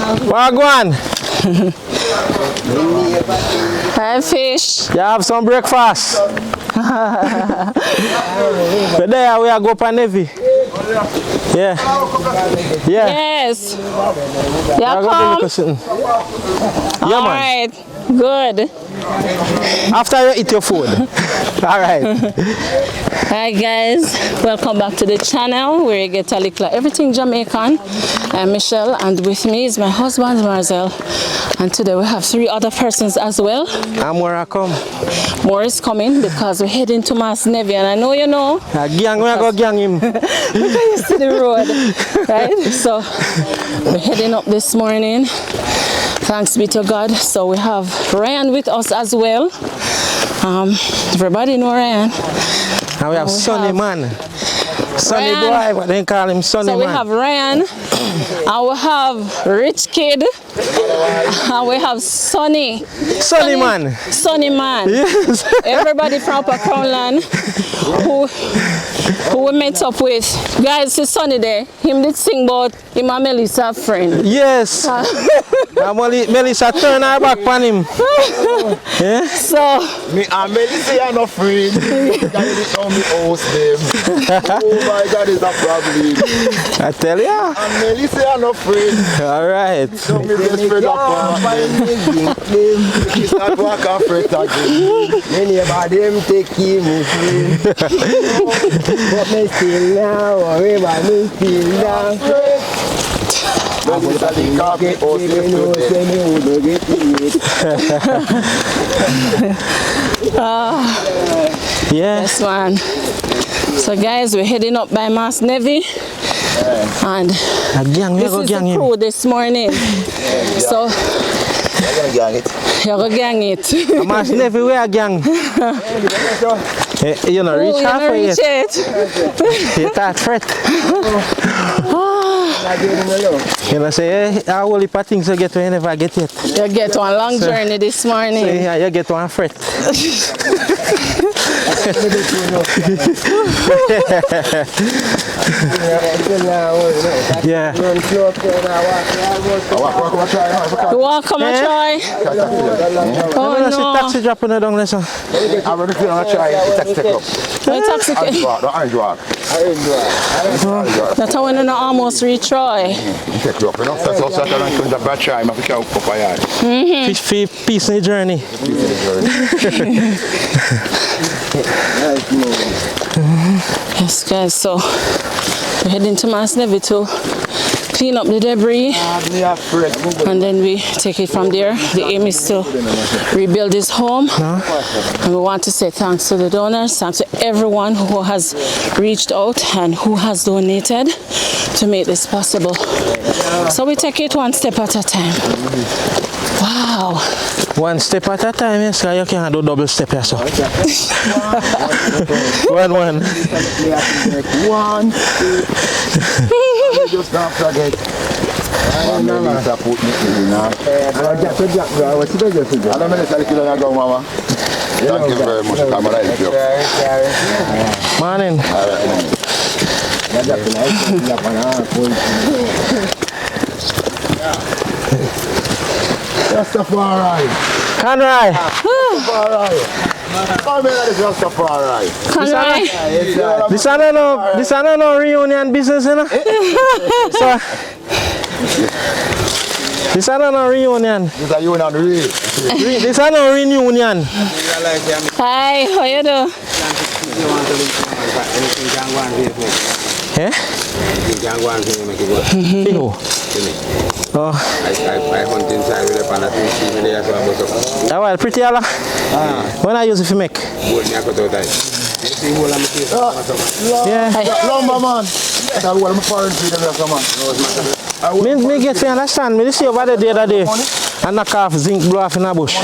Wagwan. Hi, fish. You have some breakfast. But there we are go for Nevie. Yeah. Yeah. Yes. Yeah, come. Yeah, All man. right. Good. After you eat your food. All right. Hi guys, welcome back to the channel where you get a Likkle Everything Jamaican. I'm Michelle and with me is my husband Marcel, and today we have 3 other persons as well. I'm where I come. More is coming because we're heading to Mass Nevie, and I know you know. Gang, we go gang him. Because you see the road, right? So we're heading up this morning. Thanks be to God. So we have Ryan with us as well. Everybody know Ryan. And we have Sonny man. Sonny boy, what they call him, Sonny man. So we have Ryan, and we have Rich Kid, and we have Sonny. Sonny man. Sonny man. Yes. Everybody from Upper Crownland who we met up with. Guys, it's Sonny there. Him did sing about him and Melissa friend. Yes. Melissa turn her back on him. Yeah? So me and Melissa are not friends. That is how me host them. Oh my God, it's a problem. I tell ya. And Melissa are not friends. All right. So me best friend up. It's not work and friend again. Many of them take him friend. But me still now, whatever me still now. Melissa the coffee host Yes. yes, man. So guys, we're heading up by Mass Nevie, and this is the crew this morning. So you're gonna gang it. Mass Nevie, we are gang. You know, reach halfway yet. You can't fret. You know, say, I will heap of things you get when you never get it. You get one long journey this morning. So, yeah, you get one fret. Yeah. You want to come and try? Oh no. Taxi dropping it down there, sir. I'm going to try taxi take up. Taxi. That's how we almost reach Troy. Take up, you know. That's also I can try. I'm going to up a yard. Peace in the journey. Yes, guys. So we're heading to Mass Nevie to clean up the debris, and then we take it from there. The aim is to rebuild this home, and we want to say thanks to the donors, thanks to everyone who has reached out and who has donated to make this possible. So we take it one step at a time. Wow. One step at a time, yes, so you can't do double step here, so. One. Just don't forget. Thank you very much. Morning. Rastafari. Conroy. Rastafari. Conroy. This is no reunion business, you know? So, this is no reunion. This is a union real. This is no reunion. Hi, how you do? Eh? Oh. I hunt inside with a pan of fish. That was pretty ala. When I use it to make. Yeah. Lumber man. That's what I'm foreign freedom man. Me get to understand. Me see over there the other day. And knock off zinc blow off in a bush.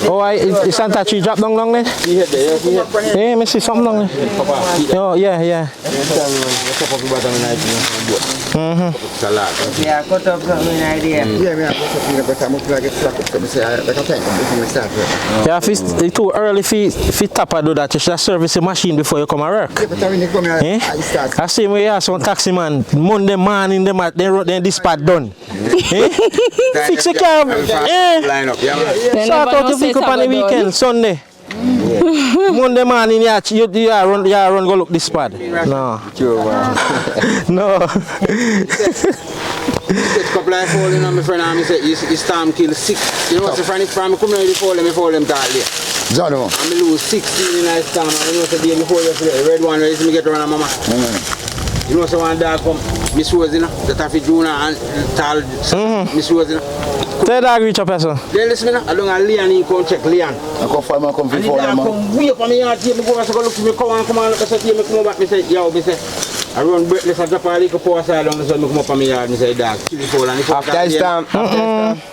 Oh, is Santa tree drop down long there? Yeah, me see something long there. Oh, yeah. Yeah, cut up something idea. Yeah, me I cut up in the better much like a slack up. Me say I can thank them before we start work. Yeah, if it's too early if you tap do that, you should service the machine before you come to work. Yeah, but when you come here, I start. I see me here, some taxi man, Monday morning, then dispatch done. Fix the car. Line up, yeah, man. They Sort never out know the say vehicle it on the have a done. weekend, Sunday. Monday morning, you run go look this spot. No. No. Get a couple of falling on my friend and I say his time kill 6. You know what's the funny from come here they fall them that late. John, and me lose 16 in his time and you know the day before yesterday, the red one where me get around mama. You know so one dog come, Miss Rosina, the Taffy Juna and Tal Miss Rosina. Tell dog reach up person. Then listen me now, I don't have Leon, he come check Leon. I come find my come And the before dog them. come way up on me yard, me go and say, look, me come on, look, I say, me come back, me say, yo, me say, I run breathless and drop a little power side down, so me come up on me yard, me say, dog, kill the fall and the fall. After his time.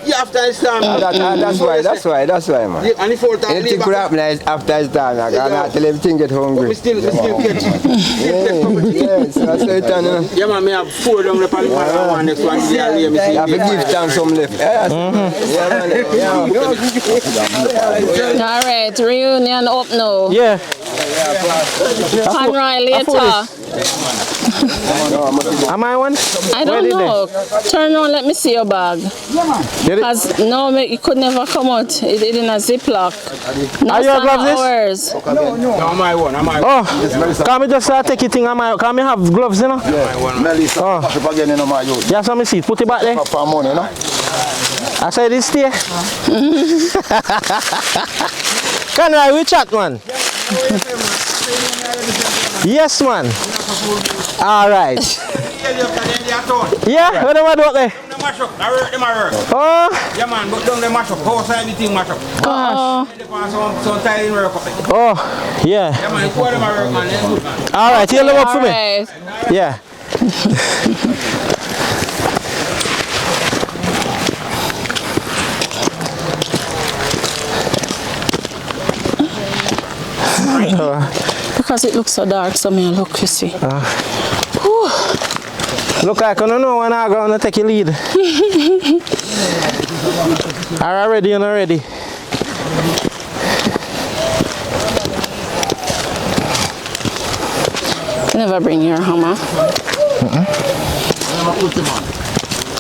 Yeah, after his time. That's why, man. Yeah, and the fall time. Anything could happen after his time. I can't tell everything get hungry. We still catch. Yeah, so that's it, you know. Yeah, man, me have 4 down the pan one next one. You have to give time some left. Yeah, man. All right, reunion up now. Yeah. Conroy later. Am I one? I don't know. Turn around, let me see your bag. As no, it could never come out. It in a ziplock. No, Are your gloves this? ours. No, my one. Oh, can me just take it thing? Can me have gloves, you know? Melissa, again, you know, my youth. Yeah, so me see. Put it back there. For money, you know. I say this here. Can I we chat, man? Yes, man. All right. Yeah, what am I doing there? Oh. Yeah, man, but don't they mash up. How side the thing mash up? Some tiling work up. Oh, yeah. Yeah, man, pour them a work, man. That's good, man. All right, heal them up for me. Right. Yeah. Because it looks so dark, so me look, you see. Look like I don't know when I'm going to take a lead. Are you ready? You're not ready? You never bring your hammer.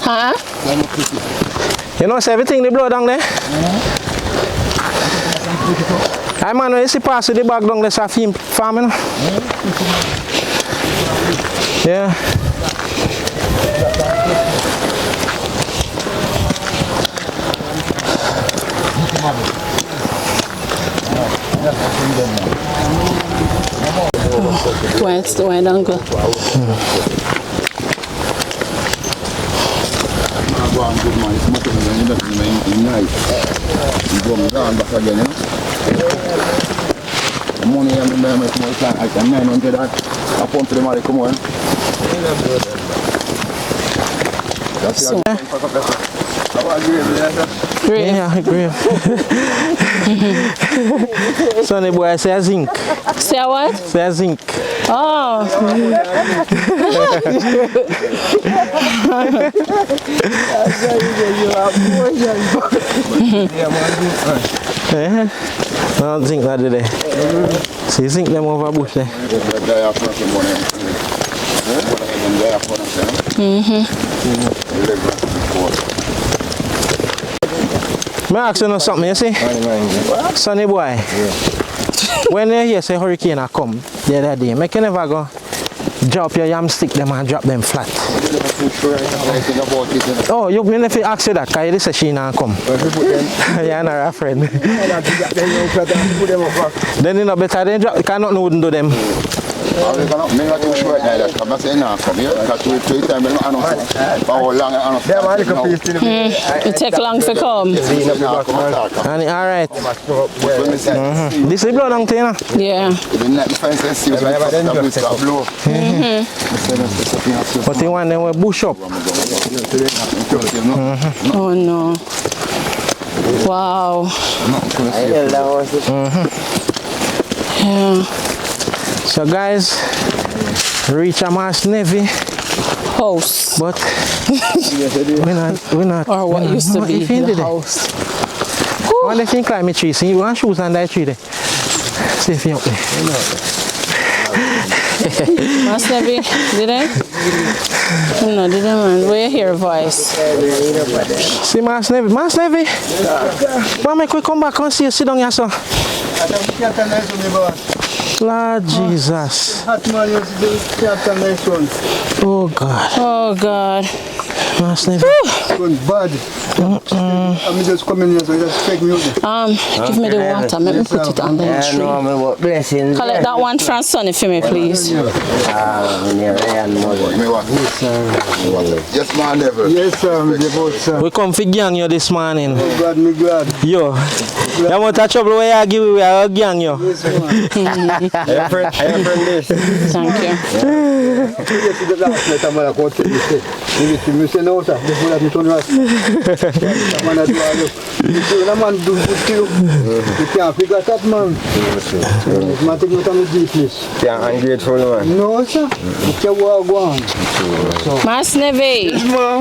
Huh? You know, so everything they blow down there? I man, when you see pass the bag down there, so farming. Yeah. Where's the wide angle? Money and I can 900 I pump to the money, come on. That's So, great. Yeah, I agree. Sonny boy, say a zinc. say what? Say a zinc. Oh. Yeah. No zinc that today. See zinc them over bush there. Me ask you something, you see? Sonny boy. When you hear say hurricane a come the other day, make you never go drop your yam stick them and drop them flat. Oh, you mean if you ask you that, because you say she not come. You're not a friend. Then you know better than drop, because nothing wouldn't do them. It take long to come. And alright. This is blood on thing. Yeah. But you want them will bush up. Oh no. Wow. Yeah. So guys, reach a Mass Nevie. house. But we're not. Or what used to be the the house. I wonder if you climb a tree. See, you want shoes on that tree there. See if you up there. Mass Nevie, did I? No, did I, man? Where you hear a voice? See Mass Nevie. Mass Nevie. Why make we come back and see you sit down here, sir? Lord Jesus. Oh God. Oh God. Mass Nevie. Bad. I'm just coming here, so just take music. Give me the water. Let me put it under the tree. Blessings. Collect that one from Sonny for me, please. Yes, man, never. Yes, sir. We come for gang you this morning. Oh, God, me glad. Yo. You want to trouble where I give you a gang you? Yes, man. I have friend this. Thank you. Yeah, ungrateful man. No, sir. Mass Nevie,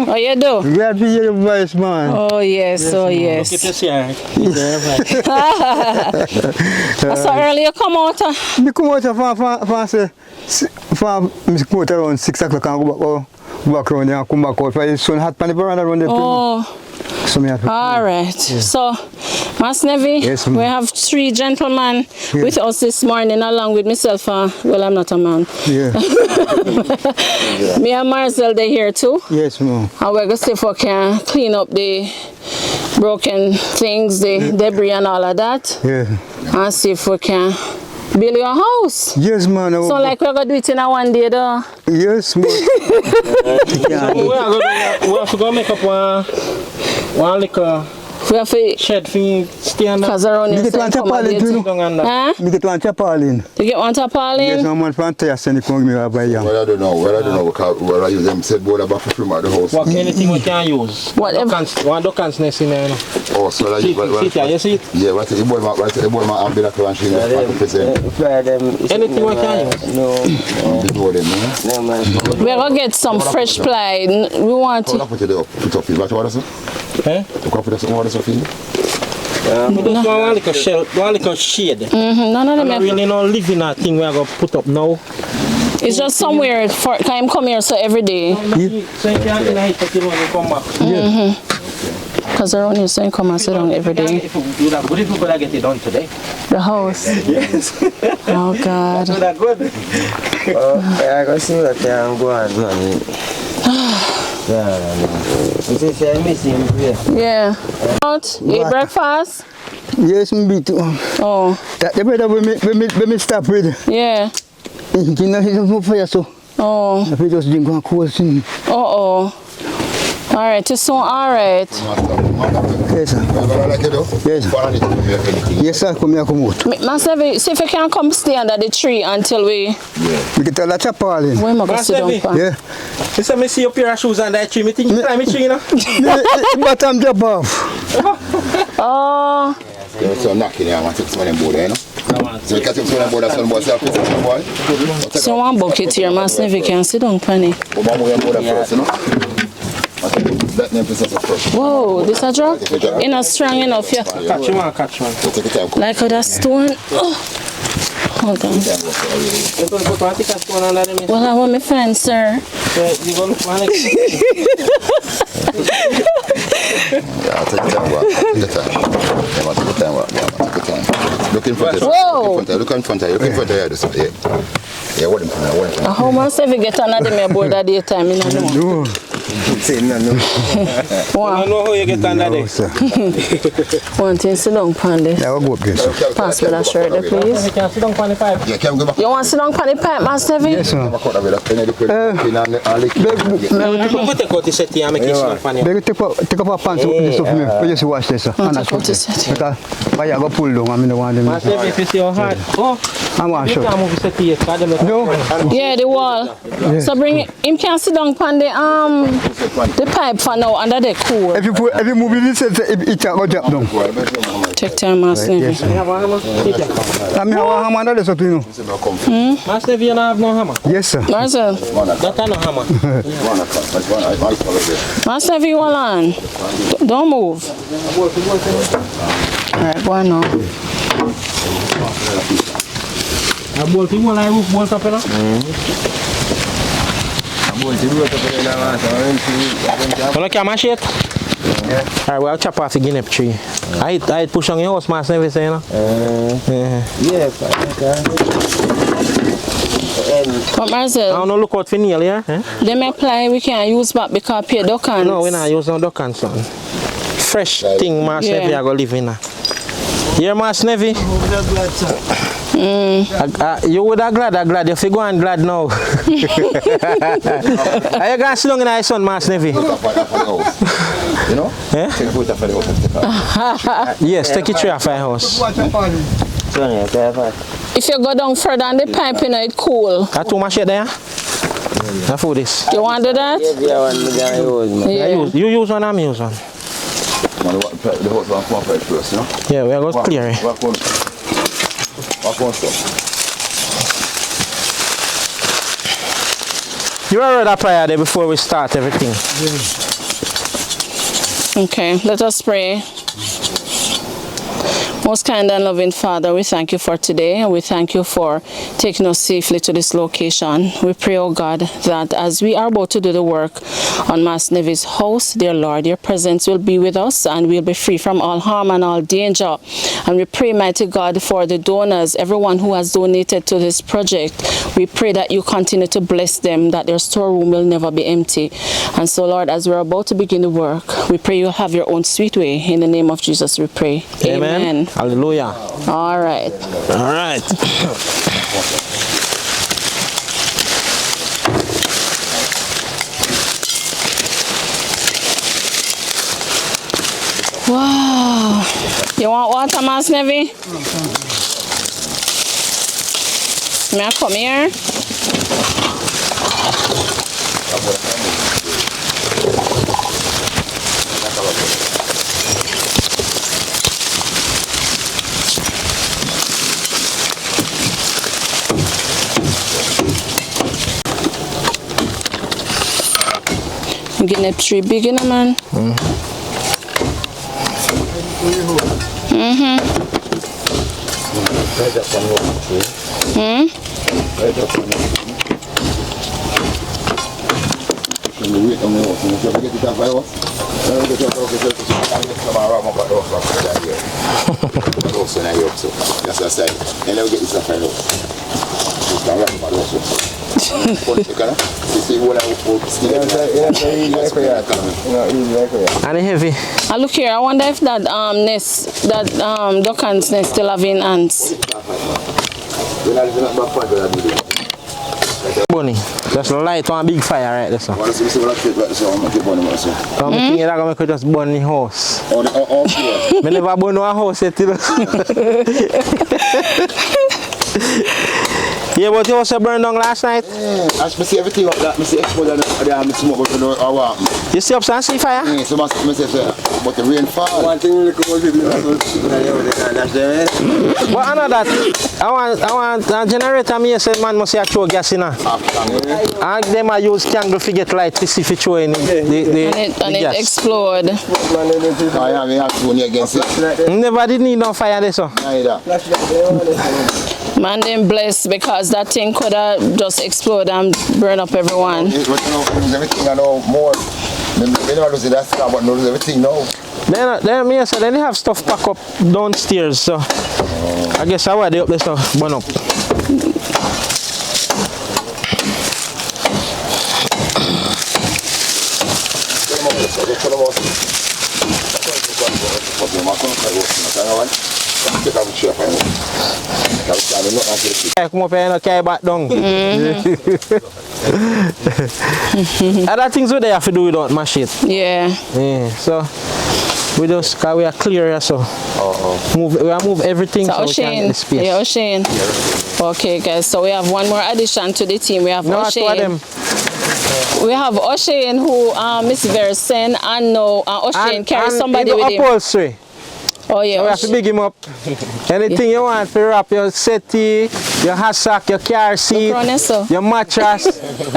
how you do? Glad to hear your voice, man. Oh yes, oh yes. So early you come out? Me come out from around 6 o'clock and go back around there and come back out. For the sun hot pan the veranda around there. Oh. So me have to. All right. So, Mass Nevie, Yes, we have 3 gentlemen with us this morning, along with myself. Well, I'm not a man. Yeah. Me and Marcel, they're here too. Yes, ma'am. And we're going to see if we can clean up the broken things, the debris and all of that. Yeah. And see if we can build your house. Yes, man. So, like, we're going to do it in a one day, though. Yes, man. We have to go make up one little We have to shed for stand up. Because around You here, get one tarpaulin, you know? Huh? Me get one tarpaulin. You get one tarpaulin? Yes, no man from Taya send it come me buy yam. Well, I don't know, because where I use them said board about for at the house. What anything we can use. Whatever. One duck's nest in there. Oh, so I See it, you see it? yeah, what the boy my umbilical and she Anything we can use. We're going to get some fresh ply. We want to. Put up, what was it? Eh? You can put up some water for you? Just one little shell, one little shade. None of them I have- really not live in that thing we are going to put up now. It's just somewhere for can come here so every day. So you can't deny it until when you come back. Because around here so you come and sit down every day. If you that good if you could get it done today. The house. Yes. Oh God. So that good. I can see that I'm going man. Yeah. Out, eat breakfast? Yes, me beat. Oh, That the brother we stop with. yeah. You know he's for you so. Oh, If we just drink one cold thing. oh. All right, too soon. All right. Yes, sir. Yes. Yes, sir. Come here, come out. Mass Nevie, see if you can come stay under the tree until we. We get a lot of tarpaulin. When am I going to Mass sit down? Nevie. Pa? Yeah. You say me see your pair of shoes on that tree. Me think you climb a tree, you know? But I'm drop off. Oh, So knocking here, I want to take some of them board, you know? So you can take some of them board, that's one boy, self, some boy. so one bucket here. Mass Nevie can sit down, Penny. But one more board first, you know? That name is first. Whoa, this a drop? It's not strong enough, yeah. Catch one. So take your time. Like how that stone. Oh. Hold on. You going to put one thick stone under them? Well, I want my friend, sir. You going to one like Yeah, take your time, take your time. Yeah, take your time. Look in front of you. Whoa. Look in front of you. Yeah, what in front of you. How much if you get another me aboard at the time? You know? No. Say no. I Wow. don't know how you get under there. Sir. One thing, sit down, Pandy. Yeah, we'll go up there, sir. Pass me that shirt there, please. You can sit down on the pipe. Yeah, can we go back? You want to sit down, Pandy pipe, Mass Nevie? Yes, sir. I'm going to take out the setting and make it sit down on Better take up a pants open this up me. We just wash this, sir. Take out the setting. Because why you go pull down, I mean the one them. Mass Nevie, if you see your heart. Oh, I'm wash You up. can't move the PS, cause them No. Yeah, the wall. So bring it. Him can sit down on the pipe for now under the cool. If you move it, it can't go drop down. Take time, Mass Nevie. You have a hammer? Take it. I mean, how am I under this? You know? Mass Nevie, you don't have no hammer? Yes, sir. Marcel, That kind of hammer. Mass Nevie, hold on. Don't move. Alright, go on now. A bolt, you want like roof bolt up, you know? You look at my shit? Alright, we'll chop off the guinea tree. I push on your house, Mass Nevie, say, you know? But I Marcel, don't know, look out for nail, yeah? them apply we can't use back because pay duckans. No, we not use no duck and son. Fresh thing, Mass Yeah. Nevie, I go live in. Here, Mass Nevie. You would have glad. If you go and glad now. Are you going to sit down in my son, Mass Nevie? You know? Eh? Take a photo for the house. Yes, take it to your house. If you go down further on the pipe, you know, it's cool. That too much there? Now for this. You want to do that? Yeah. You use one, I'm use one. The house will come for it first, you know? Yeah, we are going to clear it. Walk on stuff. You are read a prayer there before we start everything. Okay, let us pray. Most kind and loving Father, we thank you for today and we thank you for taking us safely to this location. We pray, oh God, that as we are about to do the work on Mass Nevie's house, dear Lord, your presence will be with us and we'll be free from all harm and all danger. And we pray, mighty God, for the donors, everyone who has donated to this project. We pray that you continue to bless them, that their storeroom will never be empty. And so, Lord, as we're about to begin the work, we pray you'll have your own sweet way. In the name of Jesus, we pray. Amen. Hallelujah. All right. All right. Wow. You want water, Mass Nevie? May I come here? I'm getting a tree big in a man. And heavy. I look here, I wonder if that nest, that duck's nest still having ants. Bunny. Just light on a big fire right there. So. I'm thinking that I'm going to just burn the house. I never burn no house yet. Yeah, but you also burned down last night? I see everything up that. I see explode and I smoke, but you know what? You see upstairs see fire? Yeah, so I say, but the rain fall. One thing you could do, But I know that. I want a generator. Me say man must have throw gas in. And them I use candle to get light to see if it show in the It explode. I have to go against it. Never did need no fire there, so. Man, them blessed because that thing could have just explode and burn up everyone. Everything I know more. They never lose that stuff, but lose everything now. Then they have stuff pack up downstairs, so I guess I why they up there stuff burn up. Come up here and carry back down. Other things what they have to do without my shit. Yeah. Yeah, so We just, cause we are clear, so. We are move everything so we can get the space. Yeah, O'Shane. Okay, guys. So we have one more addition to the team. We have O'Shane. We have O'Shane who Miss Versen and now O'Shane carries somebody with him. Upholstery. Oh yeah. So we have to big him up. Anything you want to wrap your settee, your hassock, your car seat, your mattress.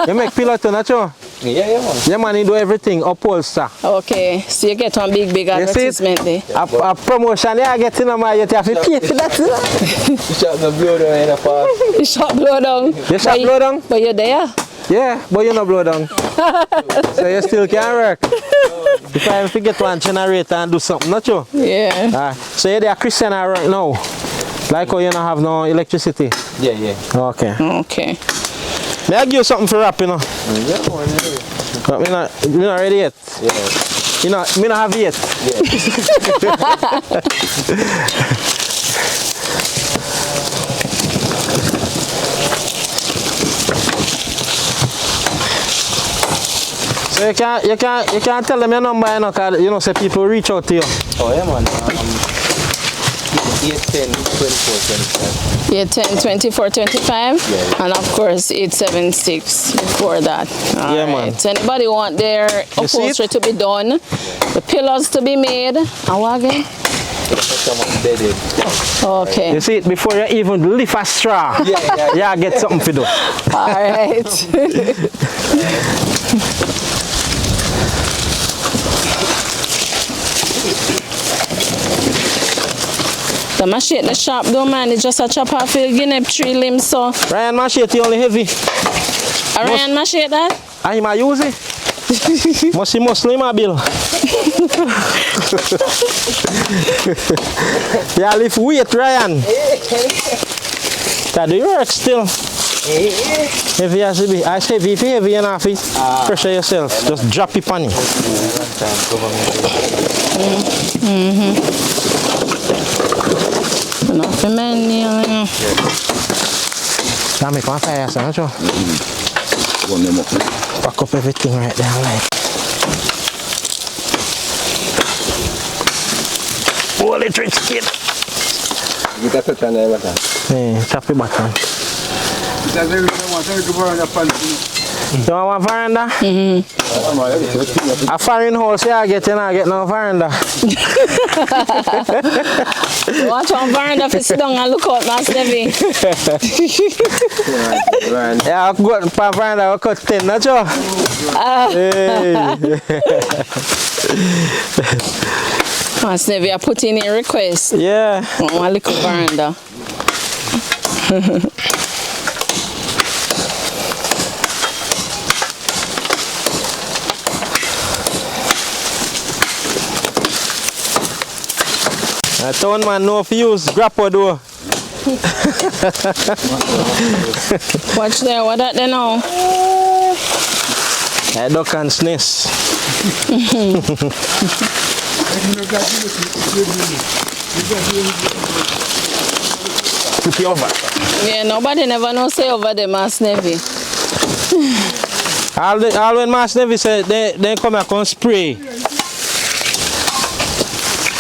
You make pillow too, not true? Yeah, man. Yeah, man, you do everything, upholster. Okay, so you get one big advertisement there. A promotion, yeah, getting on my, you have to pay for that. You shot the blow down in the past. You shot blow down. You shot blow down? But you're there. Yeah, but you no blow down. So you still can work. If I have to get one generator and do something, not you? Yeah. So you're there Christian right now? Like how you don't have no electricity? Yeah. Okay. Okay. May I give you something for wrap, you know? Yeah, man. But me not ready yet. Yeah. You know, me not have yet. So you can't tell them your number, you know, cause you know, say people reach out to you. Oh yeah, man. 810 24 25. 810 24 25. Yeah. And of course 876 before that. Yeah, man. So anybody want their upholstery to be done, the pillows to be made, and what again? Okay. You see it before you even lift a straw. Yeah, get something to do. Alright. The machete the sharp though, man. It's just a chop off a guinea tree limb, so. Ryan machete only heavy. A Ryan machete that? I might use it. Must be Muslim, Bill. Yeah, lift weight, Ryan. That do you work still? Heavy as it be. I say if heavy enough, pressure yourself. Just drop it on you. Enough man, Now make one fire, son. Pack up everything right there, like. Holy rich kid. You got to turn them back. Yeah, chop it back on. You want one veranda? A foreign house, yeah, I get no veranda. You want one veranda to sit down and look out, Mass Nevie? Yeah, I'll go to veranda, I'll cut 10, not you? Mass Nevie, I put in a request. Yeah. One little veranda. I told man no if you use grapple though. Watch there, what that there now? I duck and sneeze. Flip you over. Yeah, nobody never know say over the Mass Nevie. All when Mass Nevie say they come here and spray.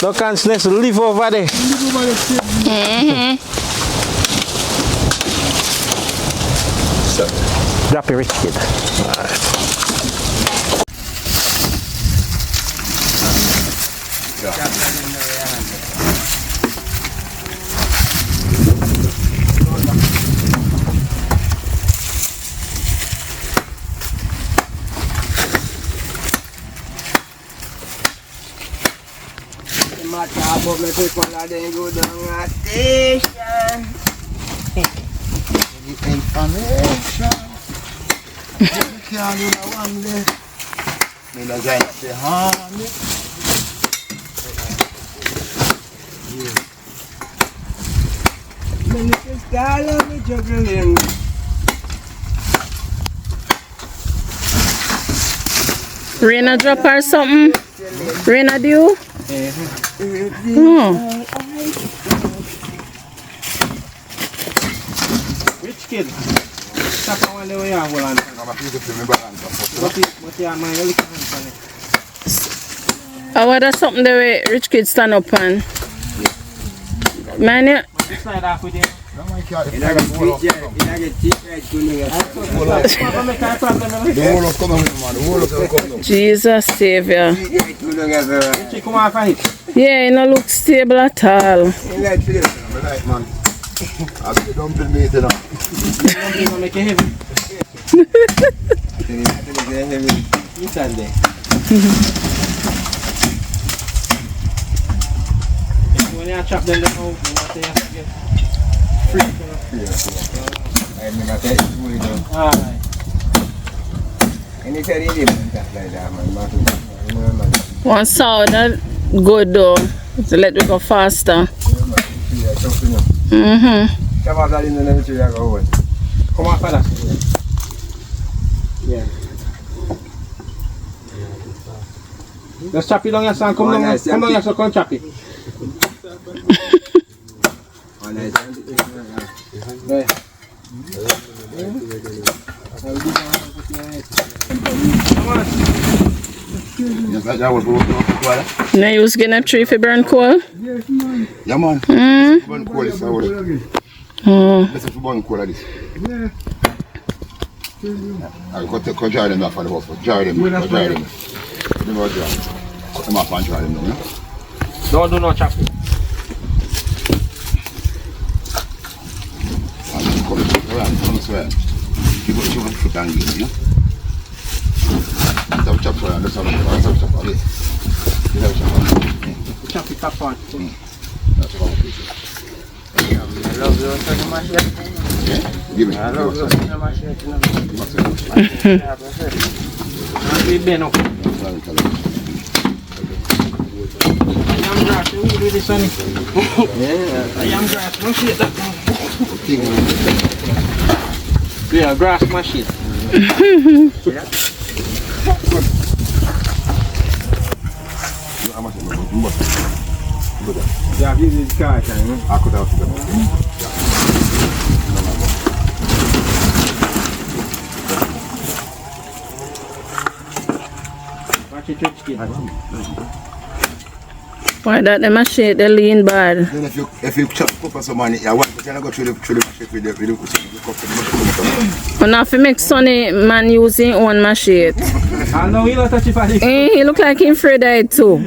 Duck and sneeze live over there. Drop it, rich kid. But my people are then go down a station. The information. You can't do that one day. Me no join up the hand. Me little style of me juggling. Rain a drop or something? Rain a dew? Rich kid. Tap on the way you hold on. But you have my little hands on it. Oh, what is something the way rich kids stand up and man, yeah. Slide off with it. Jesus Savior. Yeah, it don't look stable at all. When you chop them down, you get free. Alright. One sound that good though. So let it go faster. Come on, fella. Yeah. Just chop it down your son. Come down your son. Come chop it. Now you was getting a tree for burn coal? Yeah, man. Burn coal is our. This is for burn coal like this. I got to jar them off for the house. Jar them. Cut them off and jar them down. Don't do no chopping. You got your foot and give me. Chop for and chop for this. Chop it up on. That's how it is. Give me. Yeah, grass machine. Yeah, this is car time. I could have to Why that them a shake the lean bad? Then if you chop up some money, I want to go through the machine with the But now if you make Sonny man using own machine. I know he touch it for this. He look like him afraid of it too.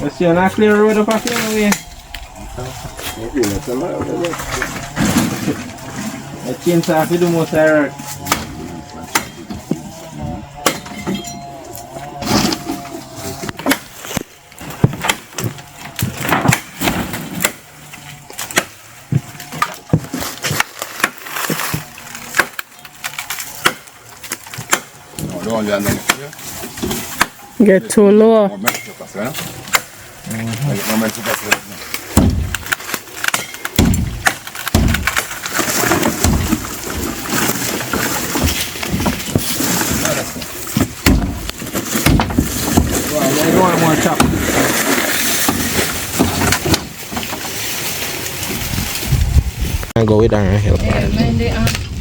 Let's see, not clear road up here away. The chainsaw to do most of the work. Get too low. More chop. And go with that and help. Yeah, man, they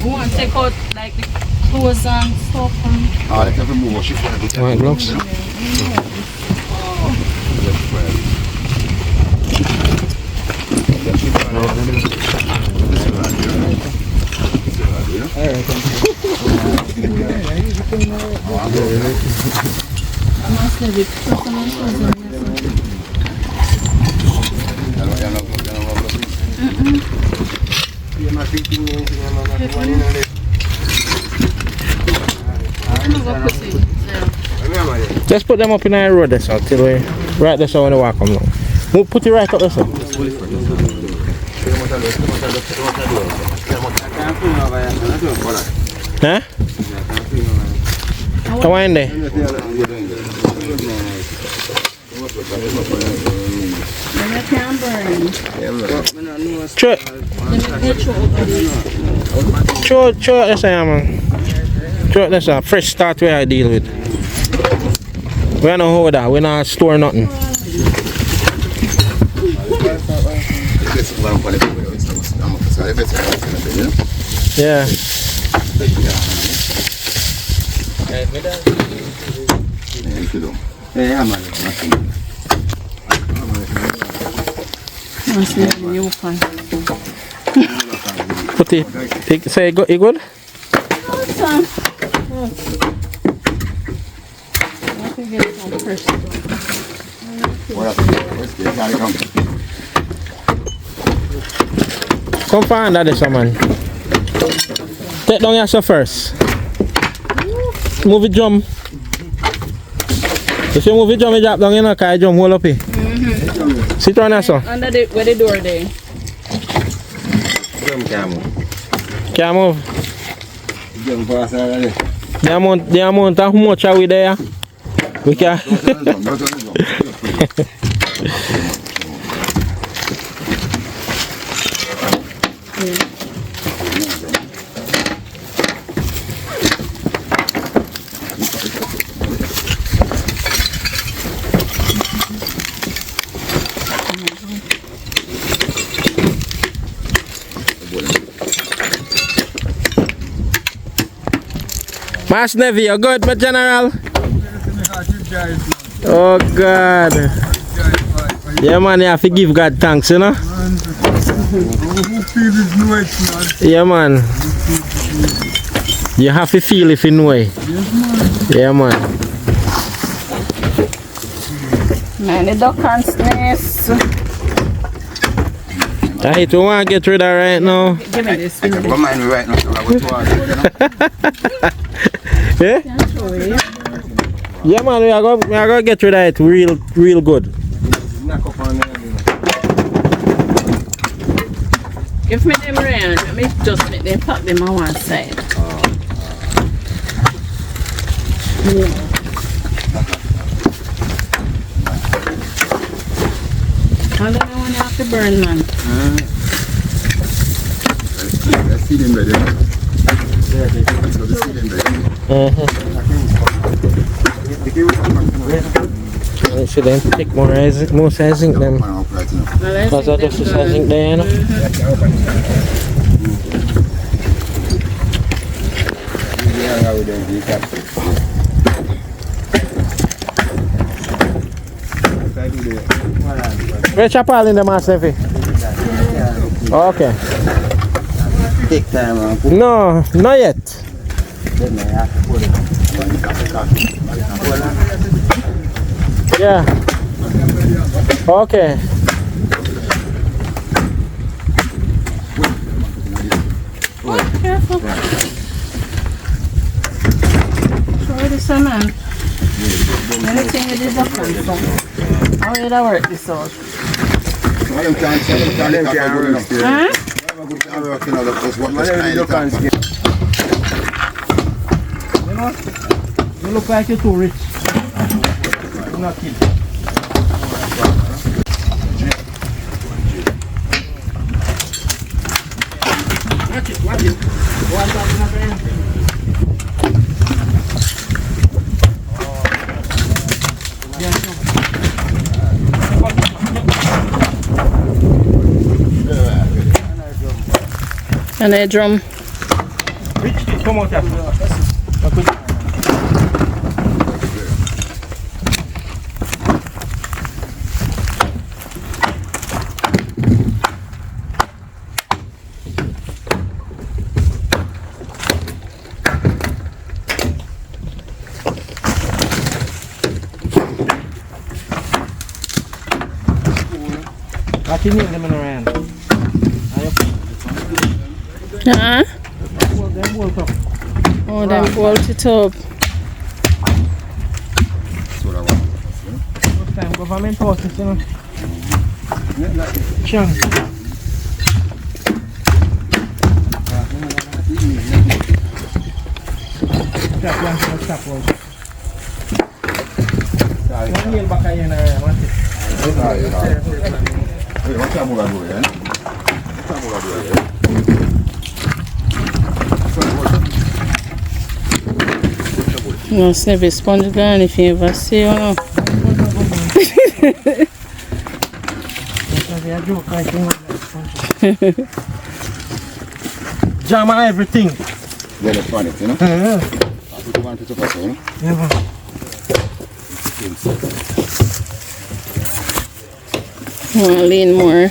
want to take out like the clothes and stuff. Let's have a move. Want gloves? Mass Nevie, Just put them up in our road there, so till we right there so when they walk come along. Put it right up there, so. Huh? Come on in there. I can't burn. Throw this here, man. Throw this a fresh start where I deal with. We don't hold that. We not store nothing. Yeah. Yeah, man. Mass Nevie, you fine. Put it. Say it good? Son. I can get some fresh. Come find that this man. Take down yourself first. Move it jump. If you move it jump, you drop down, you know, because you jump hold up here. Sit down there, son. Under the, where the door there. Can't move. Jump past already. The amount of much are we there? We can. Mass Nevie, you good, my general? Oh God. Yeah man, you have to give God thanks, you know? Yeah man. You have to feel if you know it. Yeah man. Man, the duck can't sneeze. I hate to want to get rid of right now. Give me this. Don't mind me right now. I go to work. Yeah? Yeah man, we are going to get rid of it real good. Give me them around. Let me just make them pop them on one side. Yeah. I don't know when you have to burn, man. I see them ready. So the see them ready. I should then take more sizing than because I just sizing there, you know. Where chapal in the Mass Nevie? Okay. Take time, man. No, not yet. Yeah. Okay. Careful. Show this one, man. Anything it is up on, so. How did I work this out? Huh? You look like you're too rich. You're not kidding. Watch it. Go on top of my friend. And a drum. Rich, come out here. What you need them in around? Huh? Oh, them bolt it up. What time government houses, you know? Chung. Stop. One year back I want it. Mass Nevie sponge gun if you ever see you know. Jam and everything. Yeah, that's funny, you know? Yeah. I put one to top, you know? Yeah. Lean more.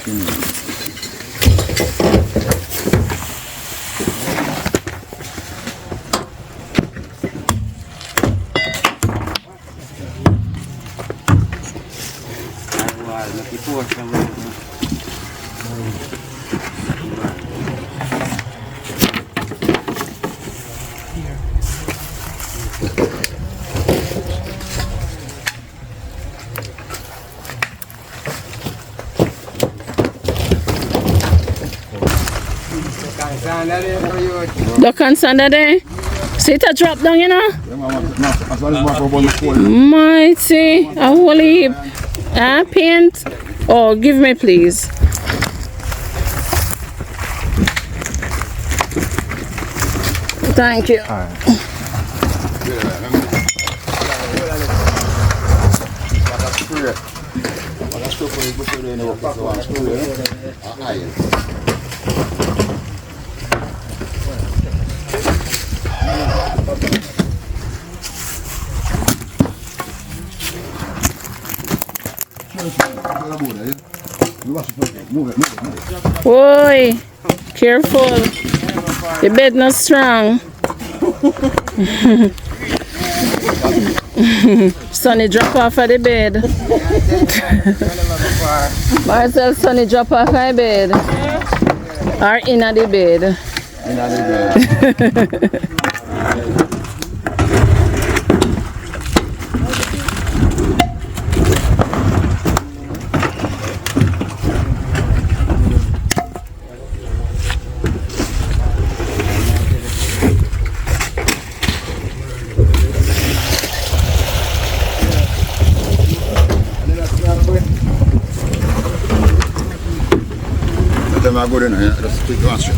Duck and sand there. See it a drop down, you know? Mighty, a whole heap. Paint. Oh, give me please. Thank you. Boy, careful. The bed not strong. Sonny drop off of the bed. Marcel, Sonny drop off of the bed. Or in the bed. I go in here, just quick one straight.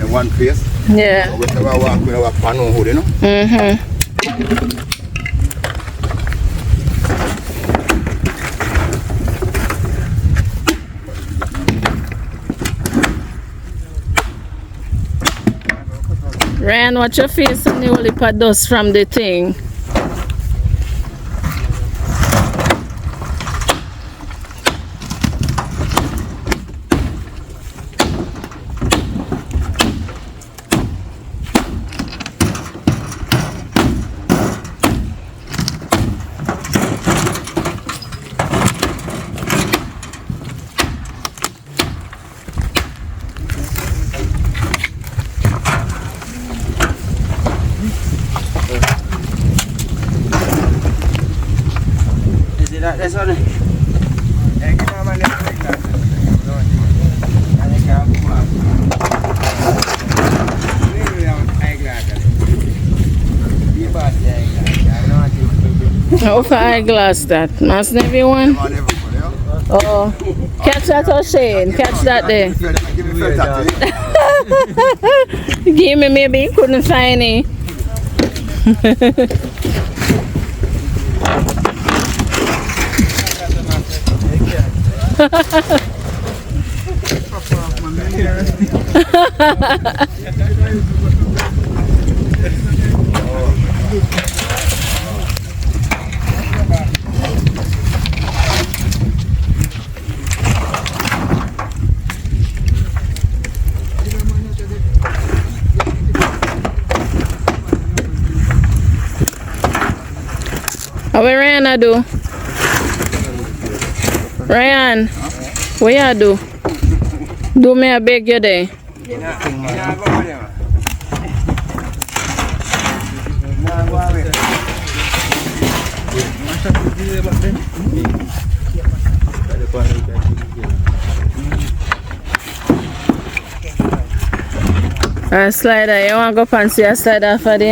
In one place. Yeah. So whenever I walk, we have a pan on hood, you know? Ryan, watch your face and the only part dust from the thing. That's all. How far eyeglass that? Mass Nevie one? Oh, catch that or Shane? Catch that there. Give me, maybe you couldn't find it. How Ryan do? Ryan, what you do? Do me a beg you there. A slider, you want to go up and see a slider for the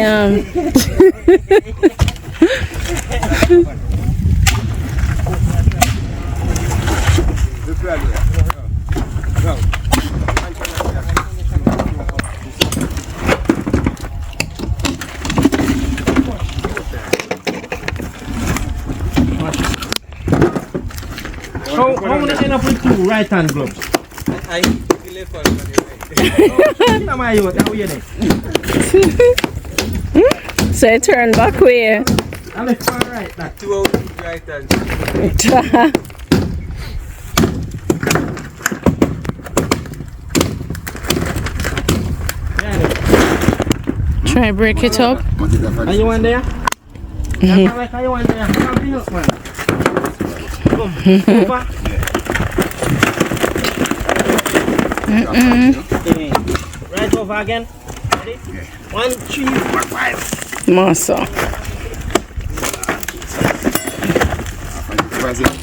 How many end up with 2 right hand gloves? I left on the So you turn back way. I left far right. That 2 out right hand. Try break it up. Are you one there? Are you one there? Come help, man. Come over. Right over again. Ready? 1, 3, 4, 5. Massa.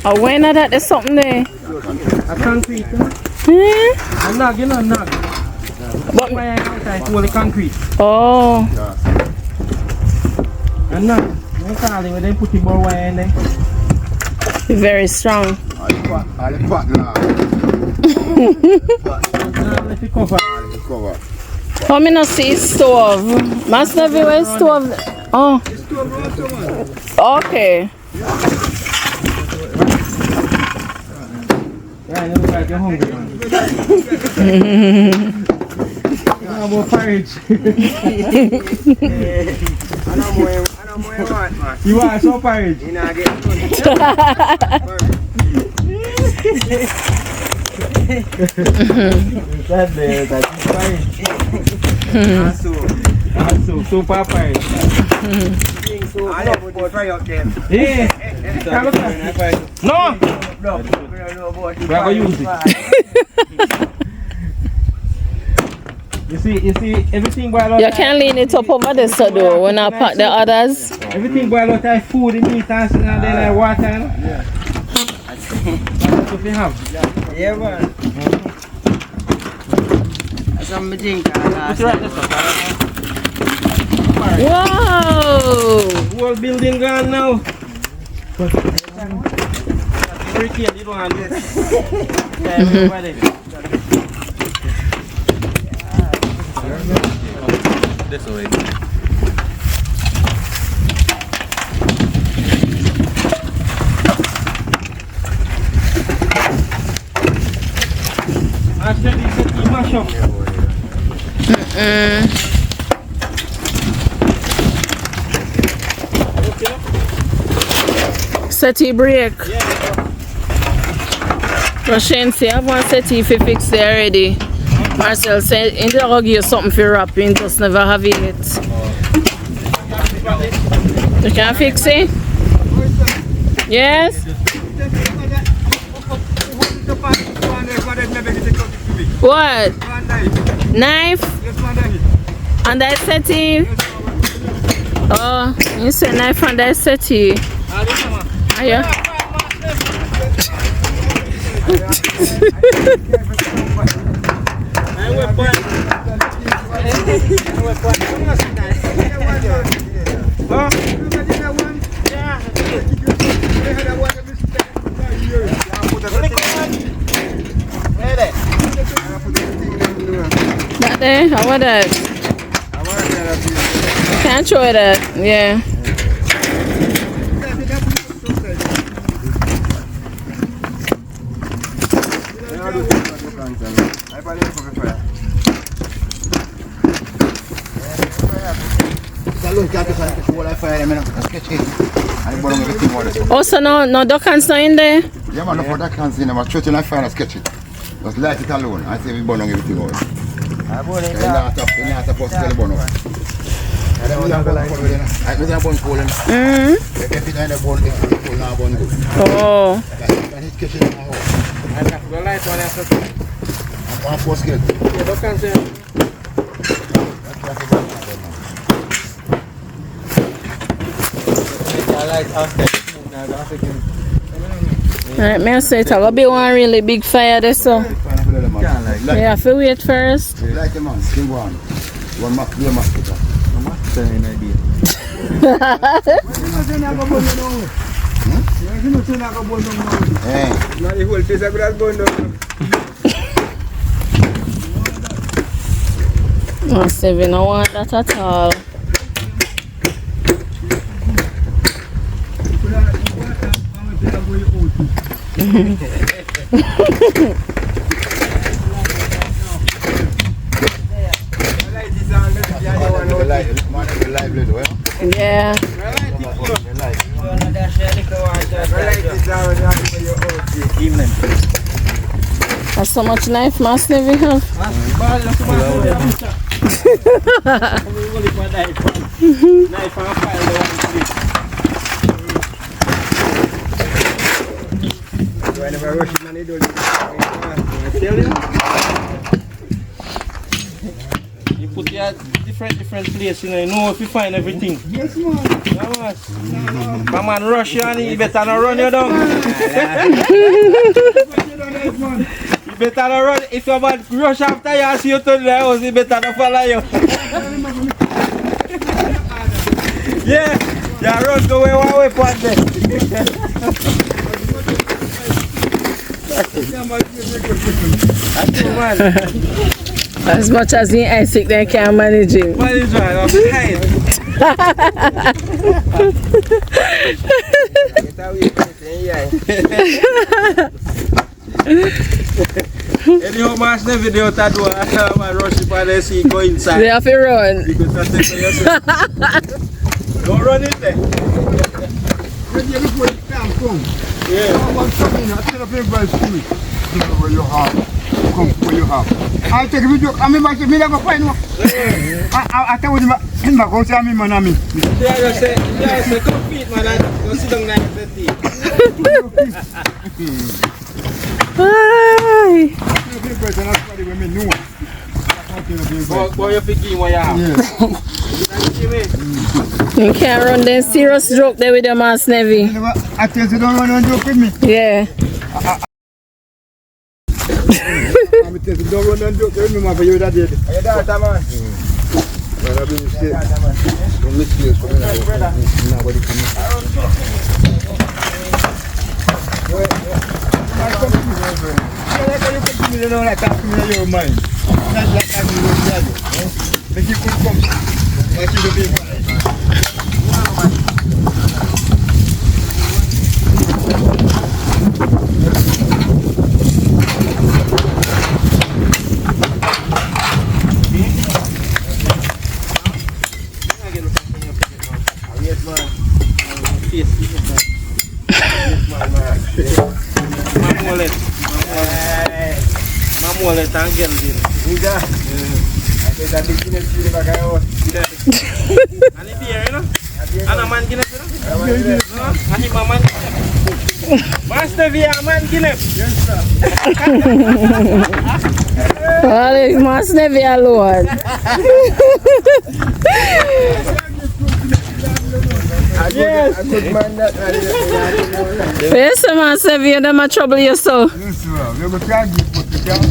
Oh, why not that? There's something there. A concrete. Hmm? A nug, you know, nug. But, Why I can't I hold the concrete? oh. A nug. You call it when they put the ball wire in there. Very strong. Let it cover. How many not see stove? Mass Nevie, where's stove? Oh. Okay. Yeah, it looks like you're hungry, man. How about porridge? You are so porridge. That's porridge. Also, super porridge. Yeah. No. We are going to use it. You see, everything boil out. You can lean it up over this so though when I pack the others. Everything boil out like food, the meat and then like water. Yeah. That's what we have. Yeah, man. That's what I think. Whoa! Whole building gone now. Hurricane, you don't want to do This way. Settee break. Russian say I have one settee if you fix it already. Marcel said in the give you something for wrapping, just never have it. You can fix it? Yes? What? Knife? And that settee? Oh, you said knife and that settee. Are you? That there? How about that? Can't show that. Yeah. Oh, so no duck hands not in there? Yeah, man, no for duck hands in there. I'm shooting like fire and sketch it. Just light it alone. I say we burn on everything out. In that post the burn out. I don't know what I don't burn coal. If it's in the burn, it's coal now burn good. Oh. And it's sketching in my house. I have to go light one after. One post sketch. Yeah, duck hands in. Alright, may I say it's gonna be one really big fire there, so. Yeah, I have to wait first. Like the man, skin one. One map, be a map. Mass Nevie, no want that at all. Yeah. That's so much knife Mass Nevie have. You put your different place, you know if you find everything. Yes, man. My man rush you and he better not run you down. You better not run. If your man rush after you and see you to the house, he better not follow you. Yeah, you run go away one way part there. That's too much. As much as he ain't sick, they can't manage him. Manage right, I'm tired. Anyhow, Mass Nevie, they have to do a rush if I see go inside. They have to run. Because that's it for yourself. Don't run in there. Yeah. Where you have, come where you have. I take a video. I mean, I go find one. I tell you, I'm going to say, I'm man. Yeah, say, compete, man. Go sit down there and tea. Boy, you're picking what you have. You can't run them serious joke there with the Mass Nevie. I tell you, don't run and joke with me. Yeah. Don't run and joke with me, man, for you that did. Are you there, man? Well, I've been sick. Don't misplace for me now. Nobody coming. You know, like talk to me in your mind. Not like I'm in your body. Make you could come. Like you be fine. Wallet and girl deal. Nigga. I said that the Guinness feel like I was. And the beer, you know? And a man Guinness, you know? And him a man Guinness. Mass Nevie a man Guinness. Yes, sir. Well, it's Mass Nevie alone. Yes. A good man that. Yes, Mass Nevie, you don't trouble yourself. Yes, sir. We're going to try to put the camera.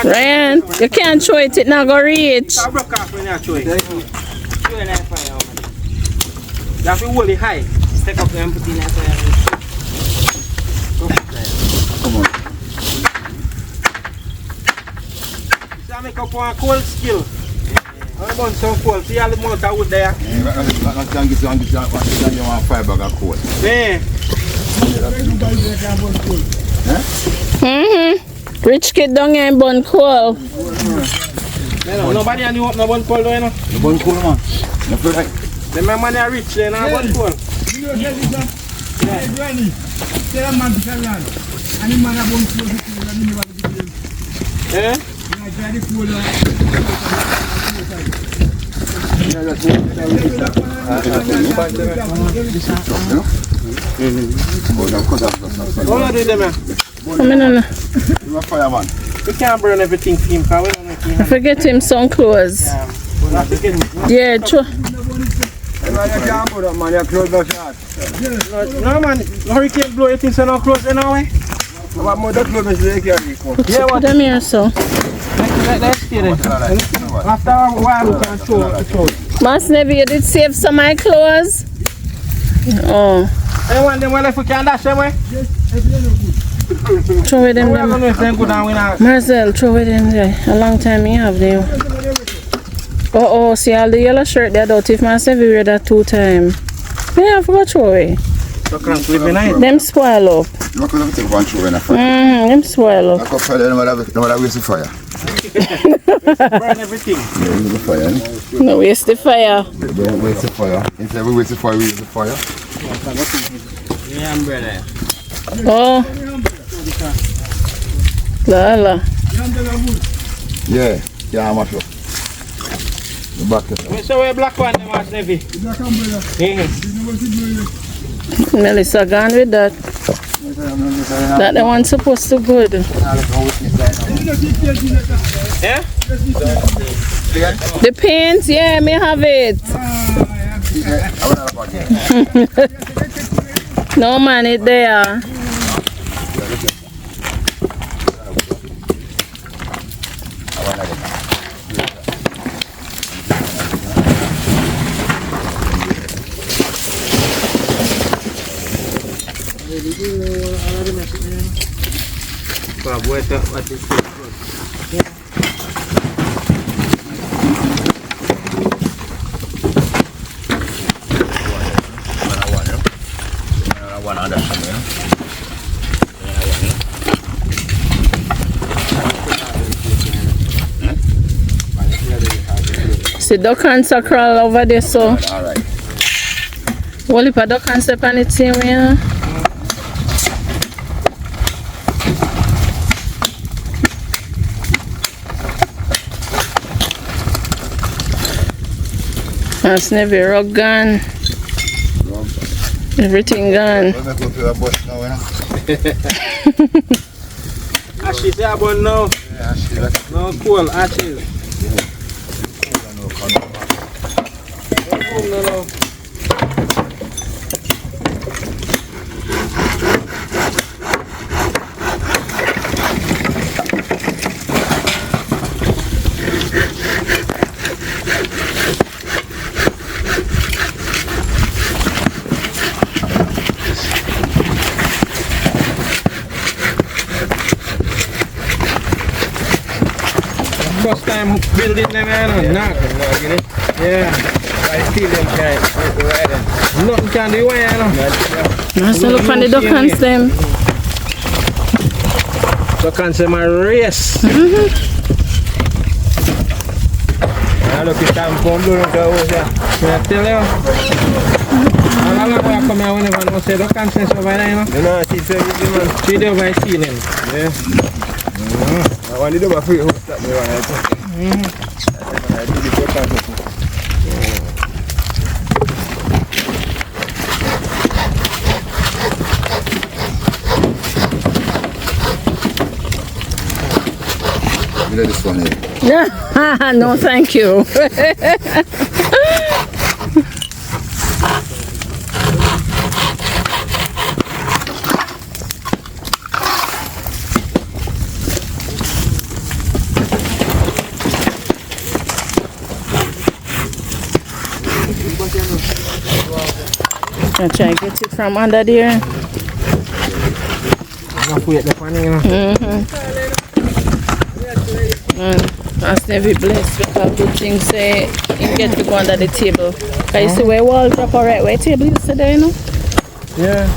Ryan, you can't throw it, it not going to reach. You have to hold it high. Stick up and put it in there. Come on. So I make up one cold skill. I'm going some cold. See all the amount of wood there? I can't get you on your 5 bag of coal. Yeah. Rich kid down here in Bun Coal. Nobody knew up no bun coal, you know? The bun coal, man. You feel like? The man are rich, they know bun coal. Eh? What do them? Come in, You're a fireman. We can't burn everything for him, because we don't make him. forget him some clothes. Yeah, Yeah, true. can't put up, man. Your clothes are short. No man, hurricane blow, you think so now close anyway? What more the clothes they carry? Yeah, what? Them here, so. Let's stay there. After a while, we can show. Mass Nevie, you did save some of my clothes? Oh. Anyone them well if we can dash them way? Throw away them. We are going to them good and we not. Marcel, throw away them there. A long time you have them. Oh, see all the yellow shirt there out. If Mass Nevie wear that 2 times. Yeah, I forgot throw away. So can't sleep in night. Them spoil up. Look at them take one through in a fire. Them spoil up. I go fire, no matter waste the fire. Burn everything. Yeah, we use the fire. No waste the fire. Don't waste the fire. Instead we waste the fire, we use the fire. Yeah, brother. Oh. Lala. Yeah, I'm up. The back is We saw a black one, Mass Nevie. Black umbrella. Yeah. Melissa gone with that. That the one supposed to good. Yeah? The paint, yeah, may have it. No man, it there. See, duck hands are crawl over there, so. Alright. Well, if a duck hands step on it, same way. Mass Nevie, rug gone. Everything gone. Let me go to the bush now, Ashes, yeah, but no. Yeah, ashes. No cool, ashes. No. First time building them, knock. Yeah. I steal them kind. Nothing can do, So look on the duck hands them. So can say my race. I look at time from blue to over. I tell you. How long I come here whenever I say duck hands over there, you know? No, she's saying you man. She do by stealing. Yeah. I want to do my free host that me right. I did it for time. You know this one here. No, thank you. I'll try and get it from under there. Mass Nevie blessed because good things say you get to go under the table. Can you see where wall drop or right where table you sit there, you know? Yeah.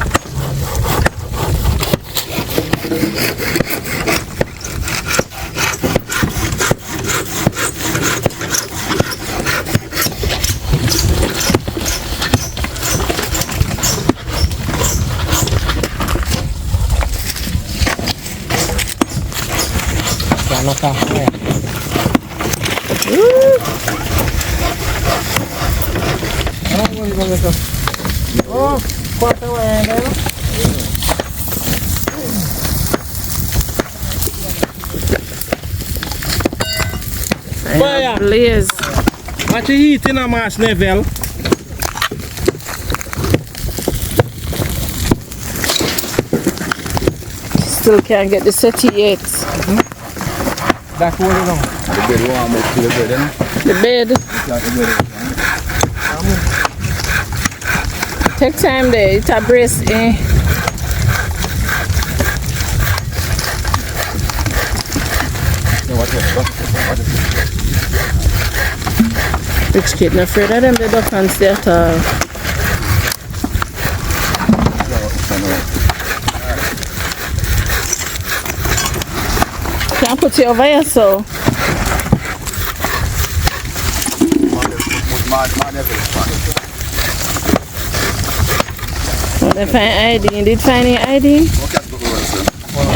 Oh, quite a way, Fire! Blaze. what you eating, Mass Neville? still can't get the settee yet. That hold it on. The bed warm up to the bed, eh? The bed. Take time there. It's a brace. Rich kid, not afraid of them. They don't fancy at all. Can't put you over here, so. Well, they find ID. You did find any ID?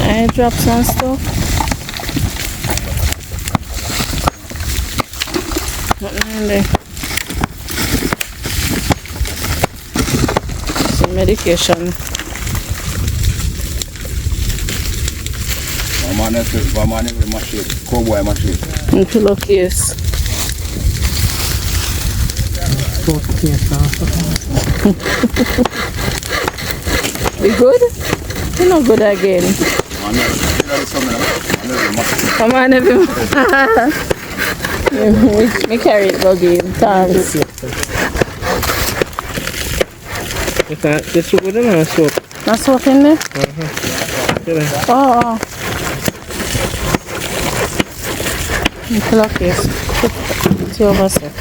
Eye drops and stuff. Nothing in there. Some medication. Cowboy machine. And pillowcase. Be good? You're not good again. Come on, everyone. Me carry it again. Thanks. This soap with another soap. That's what in there? Oh. Pillowcase. Put it over there.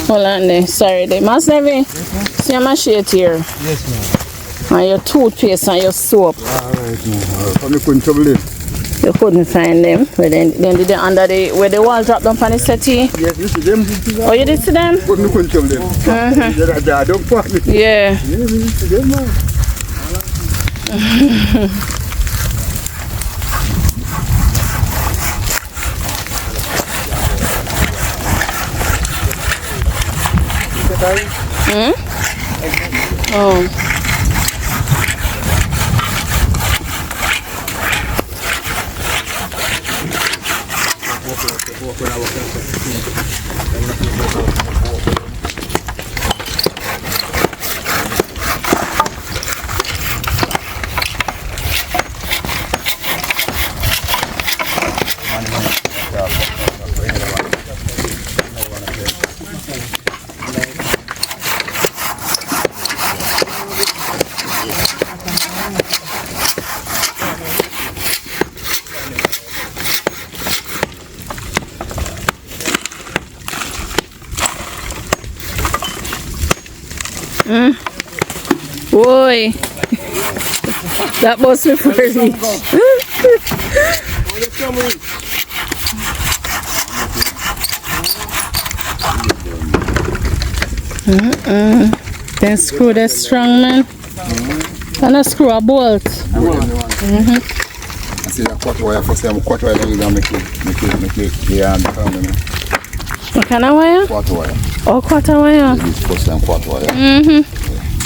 Hold on there. Sorry there. Mass Nevie, see my shade here. Yes, ma'am. And your toothpaste and your soap. Alright, ma'am. You couldn't trouble it. You couldn't find them. But then did they under the where the wall dropped down on the settee? Yes, you see them. Oh, you did see them? You couldn't trouble them. Don't fuck me. Yeah. Yeah, you see them, man. Oh. Boy, that must be for reach. Then screw that strong, man. And a screw a bolt. I see that quarter wire first time, quarter wire then you gonna make it What kind of wire? quarter wire. Oh, quarter wire. This first time quarter wire.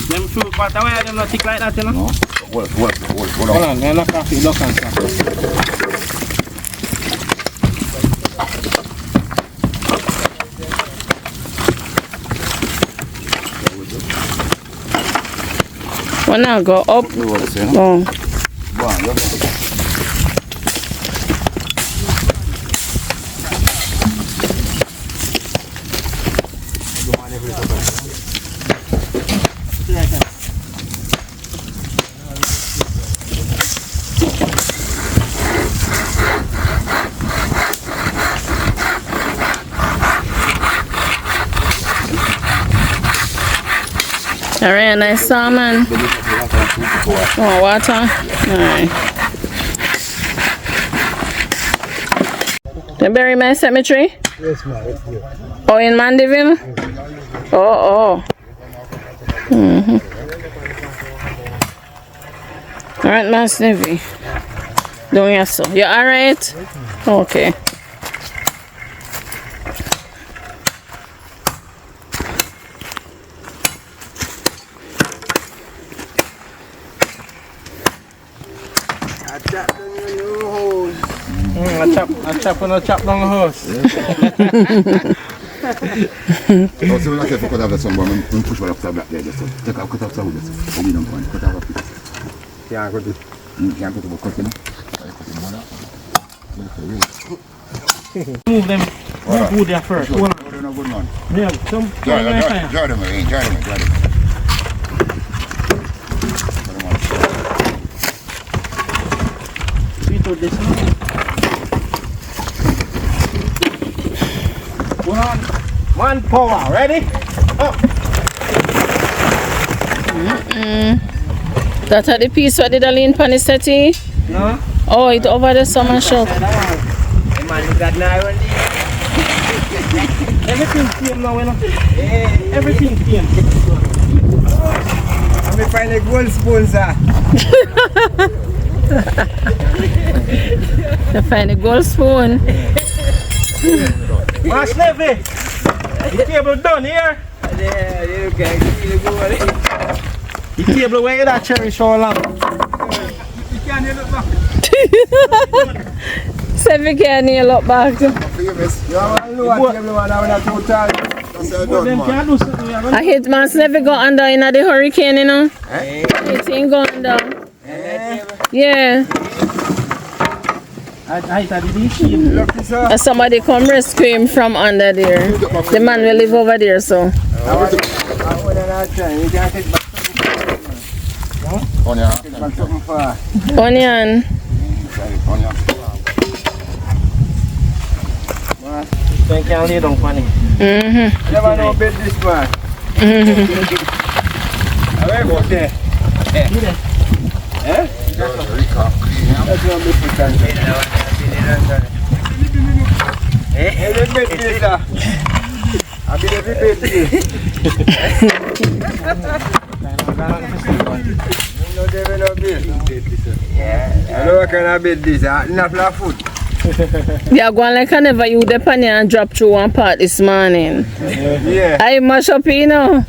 Them true quarter wire, them not thick like that, you know? No? Hold Hold on, they're not coffee, look and stuff. Well, now go up. on. Oh. Go on, look. Alright, nice salmon. Oh, water? Alright. You bury my cemetery? Yes, ma'am. It's here. Oh, in Mandeville? Oh. Alright, Mass Nevie. Doing your so. You alright? Okay. I chop when I chop down the house. Also, when I say cut off the sun, I'm push one up the black there. Take out cut off the wood. You don't want cut off a piece. Yeah, got it. Can't cut off a cut, you know. Move them. Move there first. Good man. Yeah, some. Draw them away. Sweet out this one. One power. Ready? Up. That are the piece what did I lean pan is setty? No. Oh, it over the summer shop. Everything came now, you know. Everything came. Let me find a gold sponsor. You find a gold spoon. Mass Nevie. The table done here. The table where you that cherry so long. You can't look back. Seven can you look back. I hate Mass Nevie go under in the hurricane, you know. It ain't go under. Yeah. Somebody come rescue him from under there. The man will live over there, so. Onion. Thank you, I'll don't funny. Never know about this man. Where go there? Eh? That's not me for time. Eh? Let's make this I'll be every bit. No, they will not build. I know I can build this. Enough food. Yeah, go on like I never use the pan and drop through one part this morning. Yeah. I mash up, you know.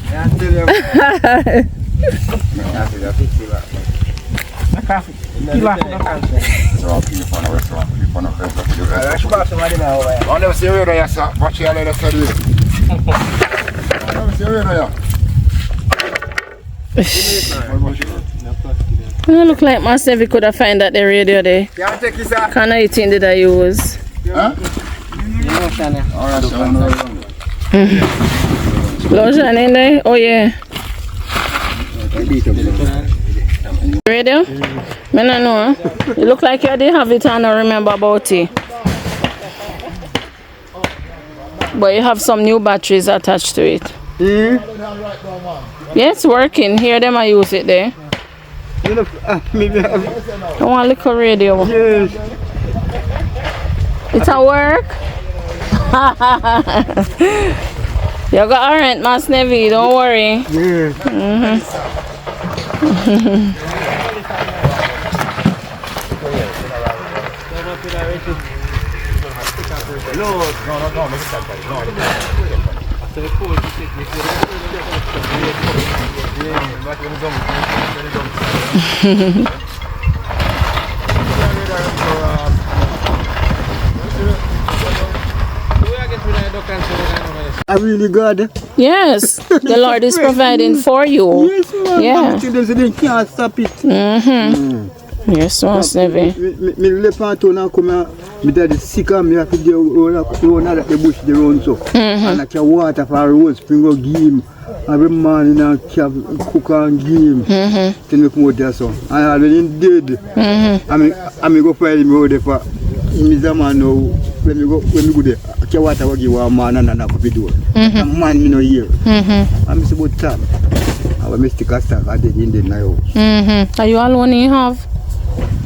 It look like Mass Nevie could have found that the radio there. Kind of eating did I use? Huh? Lotion in there? Oh yeah. Radio? I don't know. You look like you did have it and I remember about it. But you have some new batteries attached to it. Yeah, it's working. Here them I use it there. Maybe I want a little radio. yes. It's a work. You got a rent, Mass Nevie, don't worry. Yeah. I really good. Yes, the Lord is providing for you. Yes, man. Yeah. They can't stop it. Yes, Mass Nevie. Me live on town and come here. Me daddy sick and me have to do the bush the round so. And I can water for a rose spring or give him. Every morning I can cook and give him. Then we come out there so. And when he dead, I me go find him out there for him is a man now. When we go there, I can water for give one man and another for do. And man me no here. I miss about time. I will miss the custard I did in the night. Are you alone you have?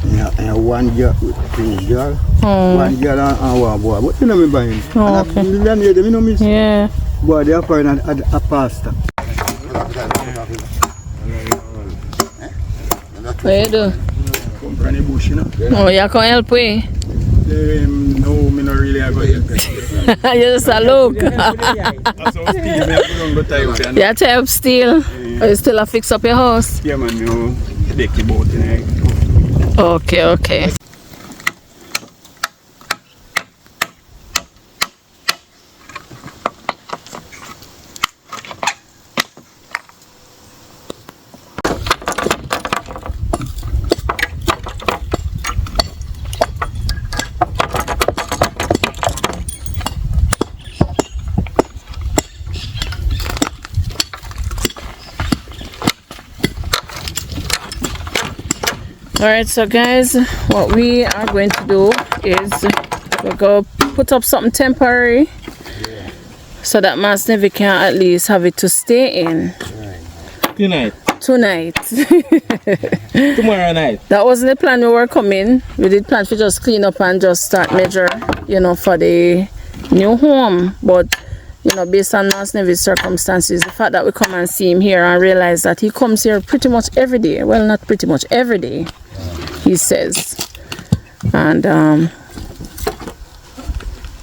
Yeah, one girl, two girl, one girl and one boy. But you know me by him. Okay. You know me. Yeah. Boy, they are finding a pastor. What you do? Come from the bush, you know. Oh, you can help me? No, me not really a go help. You just a look. You have to help steal. Or you still have to fix up your house? Yeah, man, you deck the boat in. Okay. Alright, so guys, what we are going to do is we're going to put up something temporary so that Mass Nevie can at least have it to stay in. Tonight. Tomorrow night. That wasn't the plan we were coming. We did plan to just clean up and just start measure, you know, for the new home. But, you know, based on Mass Nevie's circumstances, the fact that we come and see him here and realize that he comes here pretty much every day. Well, not pretty much every day, he says. And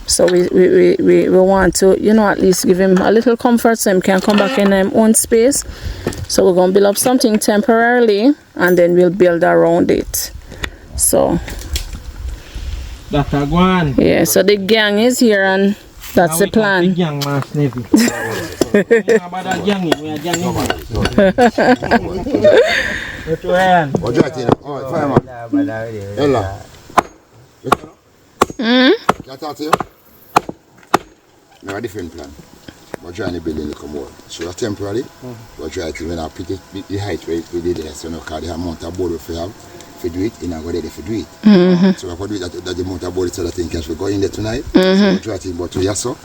so we want to, you know, at least give him a little comfort so he can come back in his own space. So we're going to build up something temporarily and then we'll build around it. So That's a one. yeah, so the gang is here and that's the plan. The gang, Mass Nevie. About that gang, we are gang. Put your hand. What's that thing? Oh, fireman. Ella. Can I talk to you? No, a different plan. We're trying to build in the commode. So temporarily, we're trying to when I pick it the height where we did there. So now because the amount of board we have to do it, and I'm going to do it. So we're going to do it that the amount of board so that thing can go in there tonight. So we're trying to go to Yasso,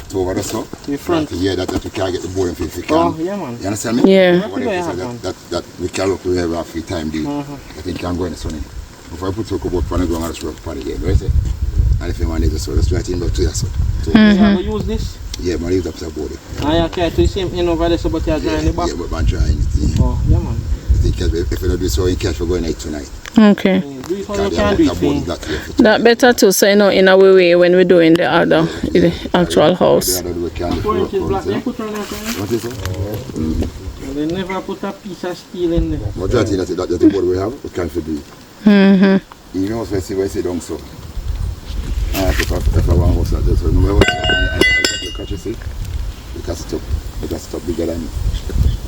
to over the so. To the front. Yeah, that we can get the board if we can. Oh, yeah, man. You understand me? Yeah. That we can look wherever our free time do. I think can go in the sun. If I put talk about pan ground, I'll just work pan again, right? And if you want to so let's try to go to Yasso. So You want to use this? yeah, man, use up the board. I try to the same in over there, so but you're drawing the back. Yeah, but I'm trying it. Oh, yeah, man. I think if you don't do so, you catch for going out tonight. Okay. Do it how you can do it. Thing. That better too, so you know, in a way when we're doing the other, the actual house. 4 inches black, they put on that. What is it? They never put a piece of steel in there. What do you think that's the board we have? We can't do it. You know, so I say don't so. If I want to start this, remember I catch you see? Because it's up bigger than I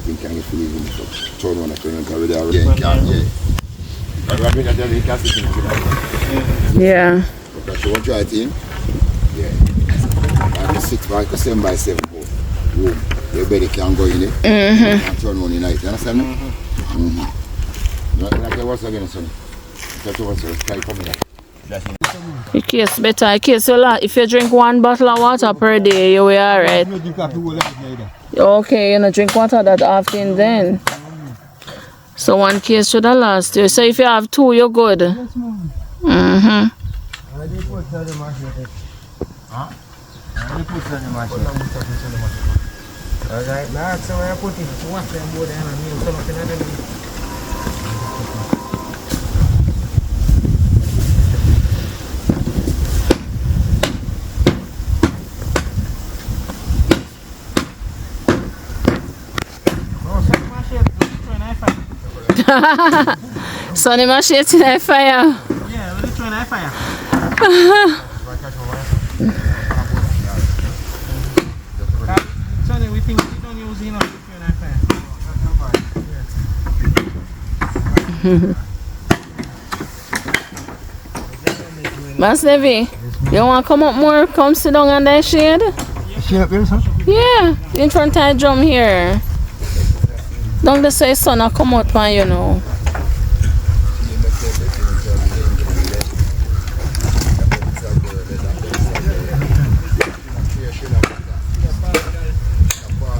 think I can feel even turn on a thing and carry that. Yeah. Okay, so what try it in? Yeah. And the 6 by 7 by 7 room. Your bed can go in it and turn on the night. You understand me? Like what's again, son? That's what's try for me. In case better, in case if you drink 1 bottle of water per day, you will alright. Okay, you know, drink water that often then. So 1 case should have last you. So if you have 2, you're good. Alright, now so I put it wash them board and meal something and then Sonny machete in fire. Yeah, we're trying to fire. Sonny, we think we don't use enough to try fire. Mass Nevie, you want to come up more? Come sit down on that shade? Shade up here, son? Yeah, in front of the drum here. Don't just say son, I come out and you know.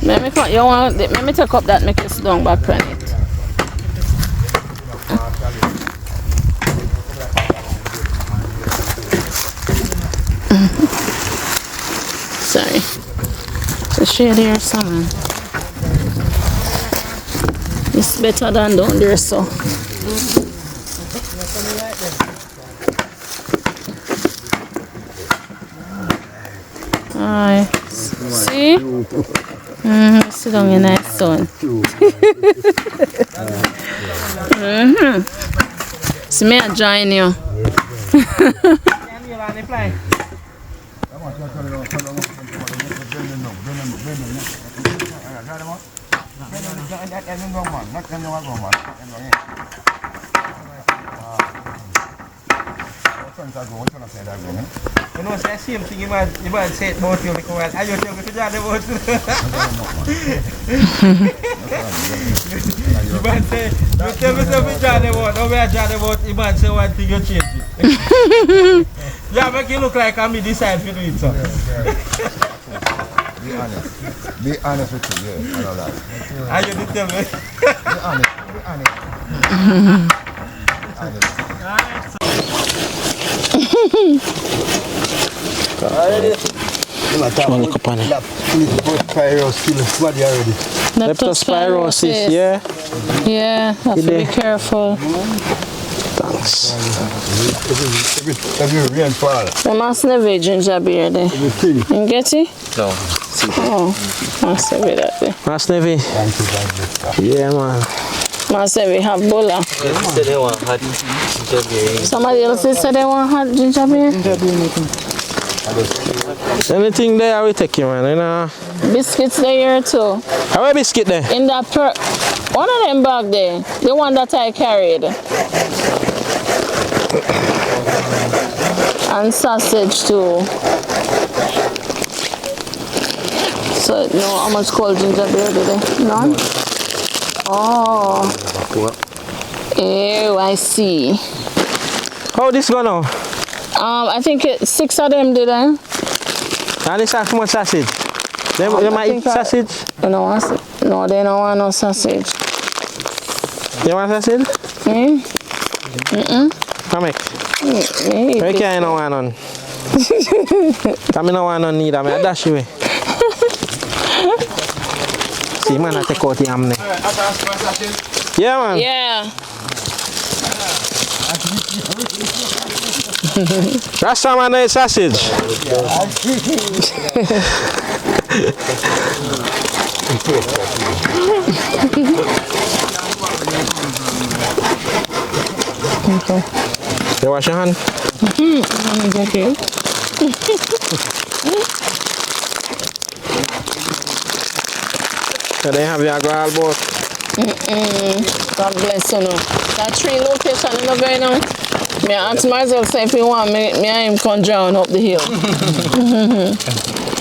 Let me take up that, make you sit down back on it. Sorry. The shade here, son. It's better than down there, so. Alright. See? Sit down in that sun. See me, I join you. friends are going, which one say that going, eh? You know, say same thing you might say it about you because I just tell me to judge about you. You might say, you tell me something to judge about, now we are judge about, you might say one thing, you change it. Yeah, make it look like I'm decide to do it, so. Be honest. Be honest with you, yeah, I know that. And you did tell me. Be honest, be honest. Leptospirosis, yeah. Yeah, have to be careful. Thanks. Every rain fall. The Mass Nevie ginger beer there. Everything. You get it? No. Oh, Mass Nevie that way. Mass Nevie. Yeah, man. Mass Nevie have bola. Say they want hot ginger beer. Somebody else said they want hot ginger beer. Anything there, we take you, man. You know. Biscuits there too. How a biscuit there? In that one of them bag there, the one that I carried. And sausage too. So no, how much cold ginger beer did they? None? Oh. Ew, I see. How this go now? I think 6 of them did I? And this has much sausage. They might eat sausage? No, they don't want no sausage. You want sausage? Come here. Why can't you not want none? Come in, no want none neither. I dash you away. See, man, I take out the ham there. Yeah, man. Yeah. Last time I know sausage. Okay. You wash your hand? Okay. So they have your girl boat. God bless you. No. That 3 location in the very now. Me ask myself say if you want me and him come drown up the hill.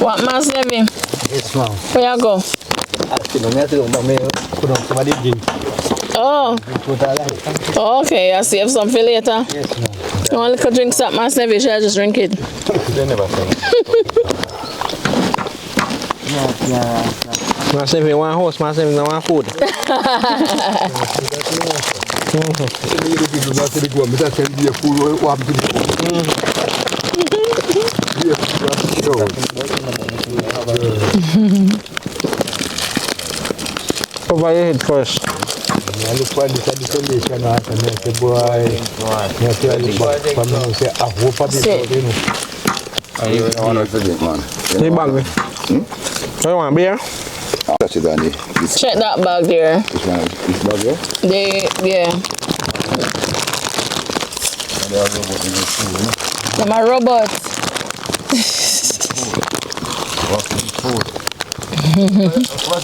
What, Mass Nevie? Yes, ma'am. Where you go? Oh. Okay, I save some for later. Yes, ma'am. You want a little drink up, Mass Nevie? Should I just drink it? They never say. Mass Nevie want host, Mass Nevie don't want food. Over your head first. I look for this isolation and I say, boy, I hope I did. I don't want to drink, man. The bag me. You want beer? Touch it on the. Check that bag there. This one, this bag here? Yeah. I'm a robot. What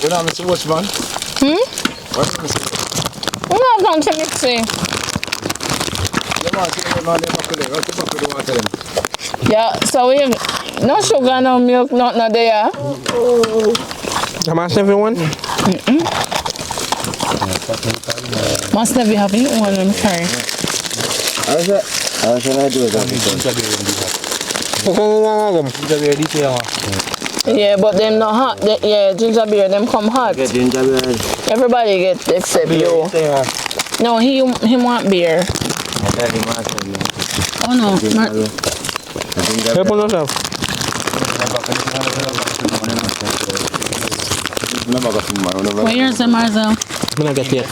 you don't miss watch, man? What's this? I'm not going to mix it. Yeah, so we have no sugar, no milk, nothing there. The Mass Nevie one? Mass Nevie have you one of them carry. How shall I do it? Yeah, but them not hot. Yeah, ginger beer, them come hot. Ginger beer. Everybody get except you. No, he want beer. Oh no. Help on yourself. Where's the Marzel? I'm gonna get here.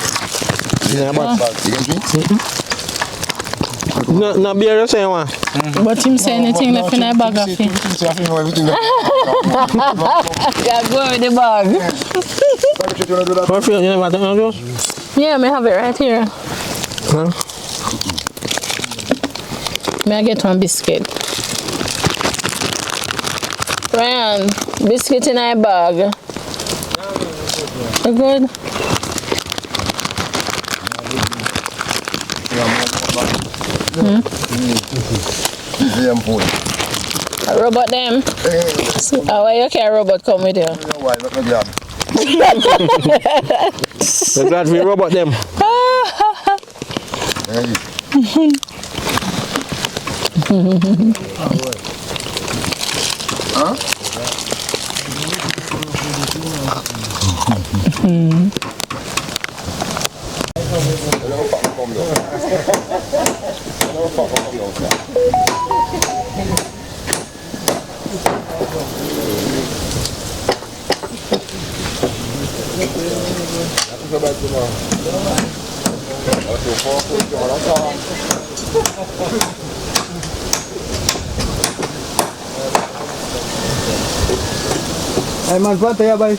No beer, you say one. But him say anything left in that bag of him. Yeah, go with the bag. What feel you never take no juice? Yeah, may have it right here. Huh? May I get one biscuit? Ryan, biscuit in our bag. You good? Easy and full. A robot them. How why you carry robot come with you? Why not my job? We're glad we robot them. Huh? Ay man kwanta ya bay.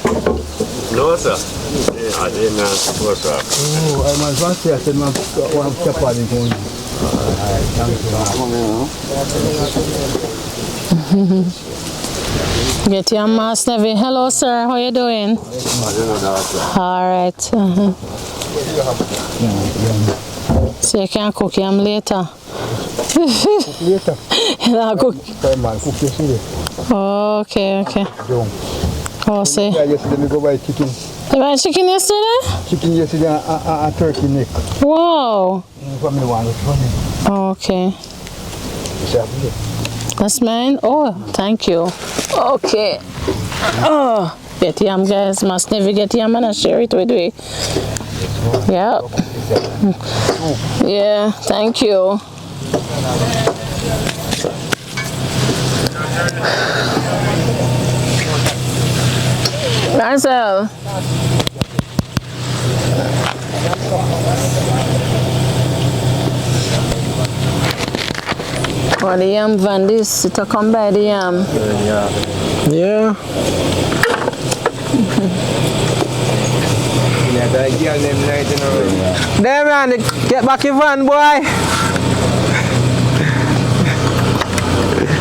No, sir. I didn't know, sir. Oh, ay man kwanta ya sen man wa chapali ko. Get your Mass Nevie. Hello, sir. How you doing? All right. So you can cook him later. Later. You cook. Ay man cook yesterday. Okay. Oh, say. Yeah, yesterday me go buy chicken. You buy chicken yesterday? Chicken yesterday a turkey neck. Wow. Family one with money. Okay. That's mine? Oh, thank you. Okay. Oh, get yam, guys. Mass Nevie get yam and I share it with me. Yeah. Yeah, thank you. Marcel. Oh, the yam van, this to come by the yam. Yeah. There man, get back your van, boy.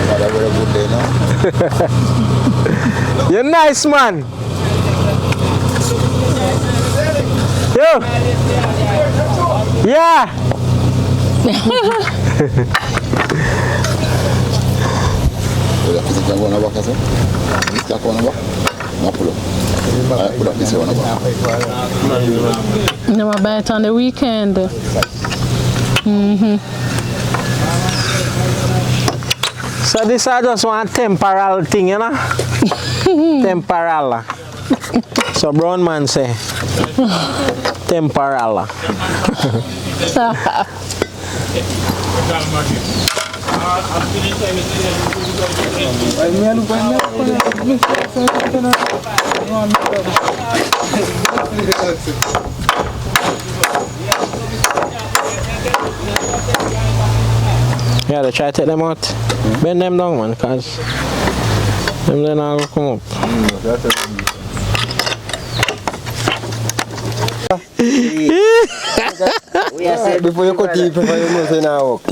Had a very good day now. You're nice, man. Yo. Yeah. Kita kan guna bakas eh. Kita kan guna bak. Ngapulo. Pull up this one bak. Never buy it on the weekend. So this is just one temporal thing, you know? Temporal. So brown man say temporal. Yeah, they try to take them out. Bend them down, man, cause them then all come up. Before you cut it, before you know say now walk.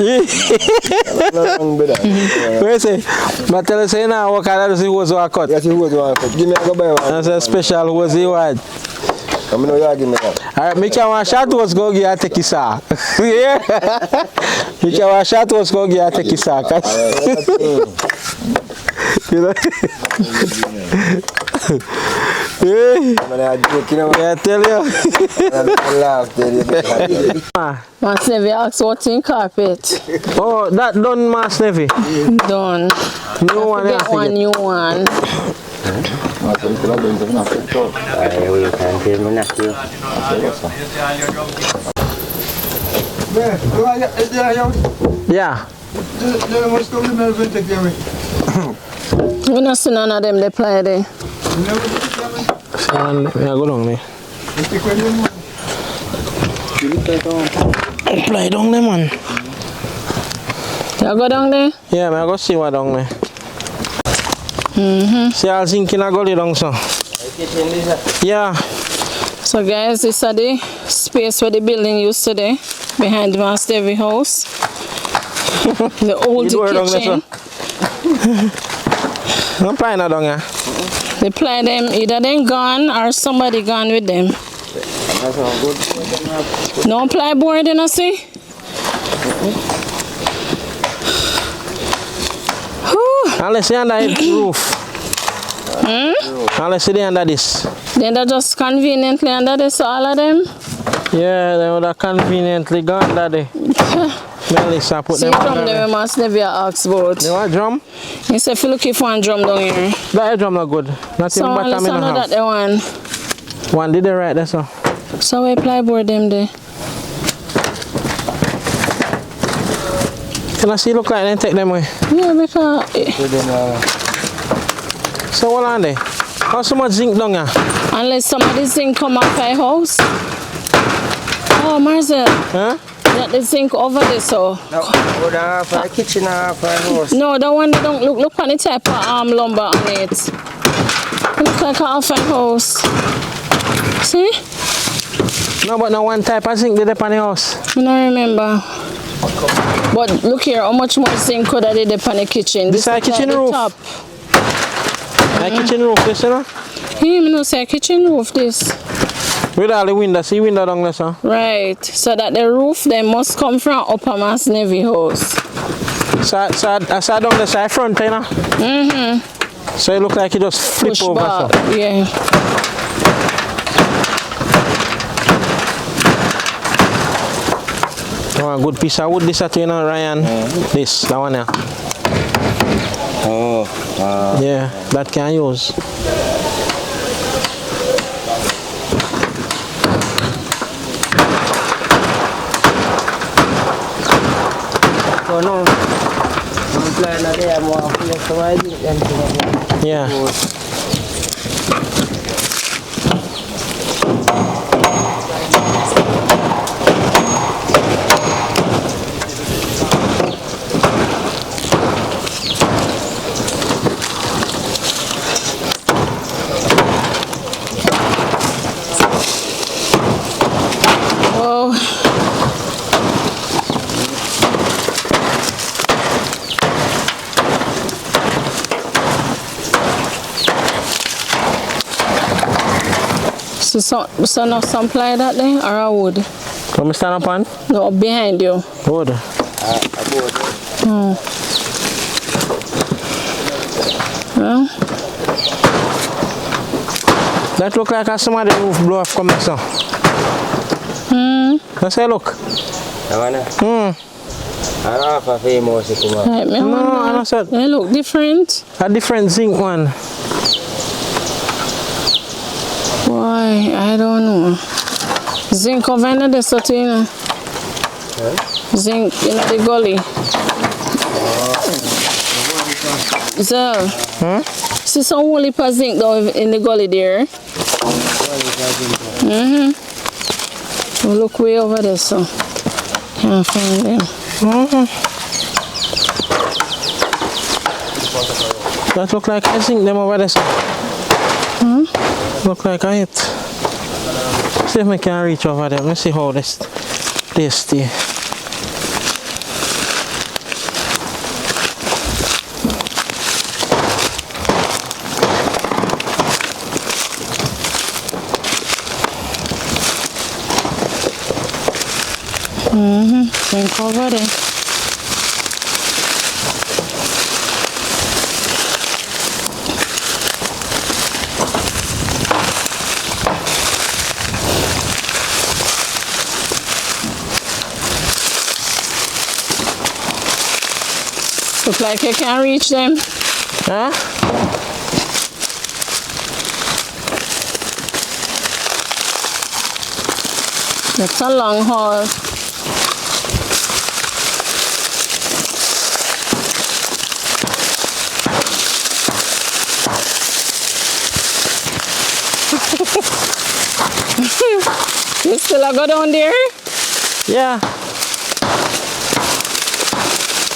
Where say? But tell us say now walk out see who's what cut. Yes, he was one cut. Give me a go buy one. That's a special who's he what. Come on, you give me that. Alright, make your one shot was go get a take his sack. Yeah. Make your one shot was go get a take his sack. You know? Yeah, I tell you. Mass Nevie asked what's in carpet. Oh, that done, Mass Nevie. Done. New one, Get one new one. Yeah. We don't see none of them they play there. Yeah, go down there. Play down there, man. You go down there? Yeah, man, I go see what down there. See, I'll sink in a gully down so. Yeah. So guys, this is the space where the building used to be, behind the Mass Nevie house. The old kitchen. I'm playing that down here. They play them, either them gone or somebody gone with them. No plyboard, you know, see? Unless you're under the roof. Unless you're under this. Then they're just conveniently under this, all of them? Yeah, they would have conveniently gone under there. Melissa put See them drum under there, there. Mass Nevie asked about. You want drum? He said if you looking for one drum down here. That drum not good. Not So even bottom let's in the know that house. the one. One did it right there, so. So we plyboard them there. Can I see look like they take them away? Yeah, because So what on there? How so much zinc down here? unless some of this zinc come off my house. Oh, Marcel, Huh? that the zinc over there, so. For the kitchen or for the house. No, that one they don't look on the type of lumber on it. It look like a half a house. See? No, but no one type of zinc did up on the house. I don't remember. But look here, how much more zinc could I did up on the kitchen? This is look kitchen like the roof. top. Like kitchen roof, this, you know? He even know say kitchen roof this. With all the windows, see window down there, sir. Right. So that the roof they must come from upper Mass Nevie house. So I saw down the side front, you know? So it look like it just flip Push over, back. so. Yeah. Oh, a good piece of wood, this, you know, Ryan. This, that one here. Oh, Yeah, that can use. so no. I'm planning that they are more close to my zinc than to the Yeah. house. Oh. So now some ply that there or a wood? Let me stand up on? No, behind you. Wood. Oh. Well, That look like some of the roof blow off coming, so. Let's say look. I don't have a famous come right, me No, wonder. I don't said. They look different. A different zinc one. Why? I don't know. Zinc over in the city, you know. Zinc in the gully. So, see some whole heap of zinc down in the gully there. We'll look way over there, so can't find them. That look like I zinc them over there, so. Look like I hit. See if I can reach over there. Let's see how this stay. Zinc over there. Look like you can reach them. Huh? That's a long haul. You still a go down there? Yeah.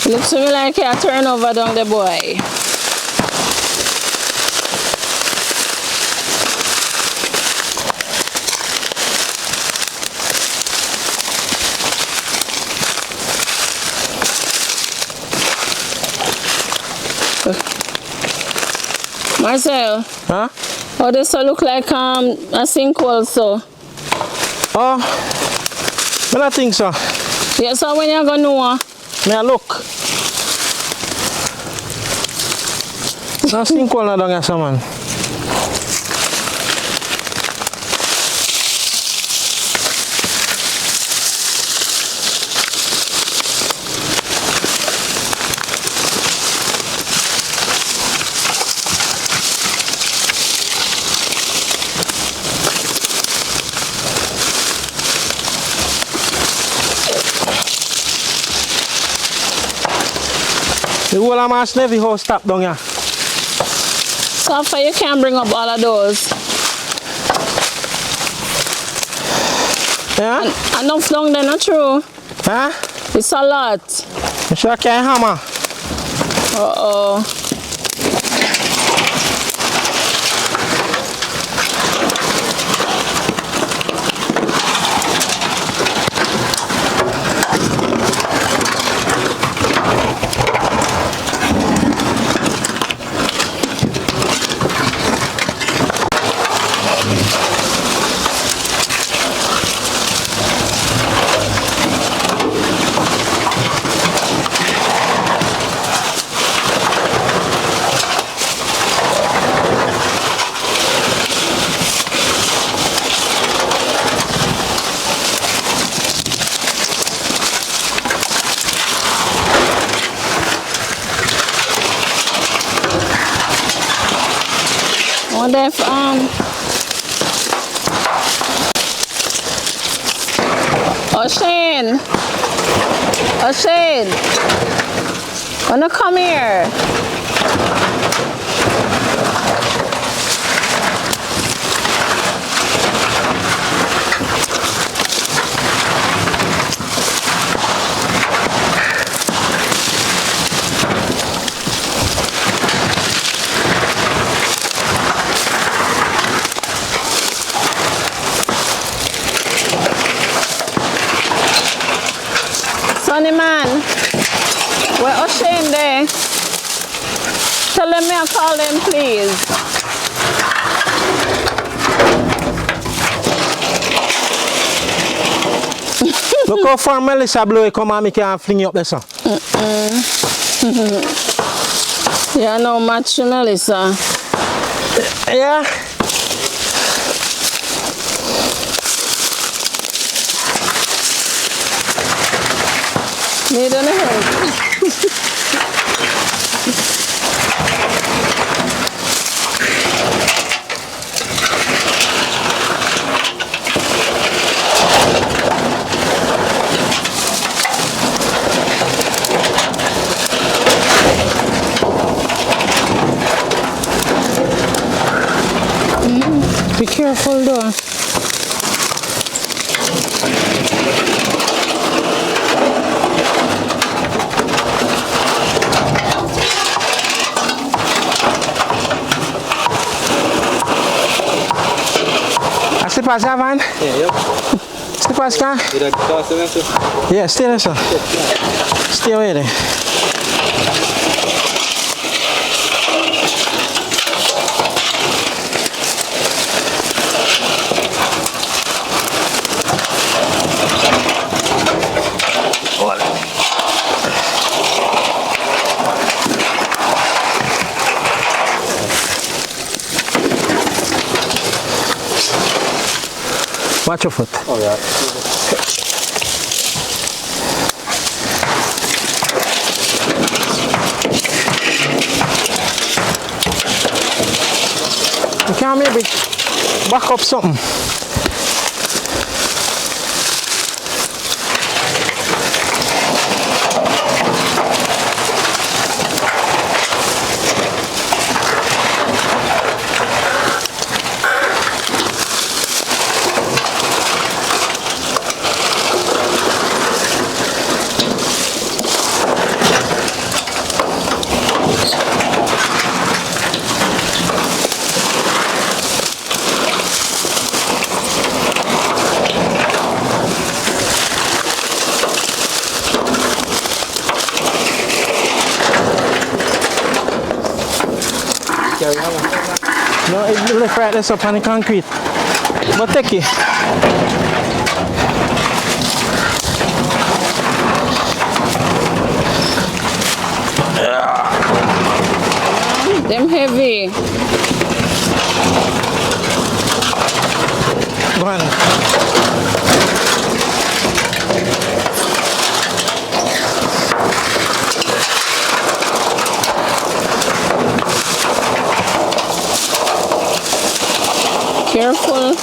Looks to me like you turn over down the boy. Marcel, Huh? how does it look like a sinkhole so? Oh, I don't think so. Yeah, so when you gonna know? May I look? Now sing cold now down here, so man. The whole of Mass Nevie house stop down here. So far you can bring up all of those. Yeah? Enough down there, not true. Huh? It's a lot. You sure can't hammer? Uh-oh. Wonder if O'Shane, wanna come here? Sonny man, where O'Shane there? Tell them me I call them, please. Look how far Melissa blow it come and me can fling you up there, son. Yeah, no match to Melissa. Yeah? Need any help? Be careful though. Slippers have on? Yeah, yep. Slippers can? You like toss them, sir? Yeah, stay there, sir. Stay away there. Watch your foot. Oh, yeah. You can maybe back up something. No, it left right there up on the concrete. But take it. Them heavy. Go on. Careful.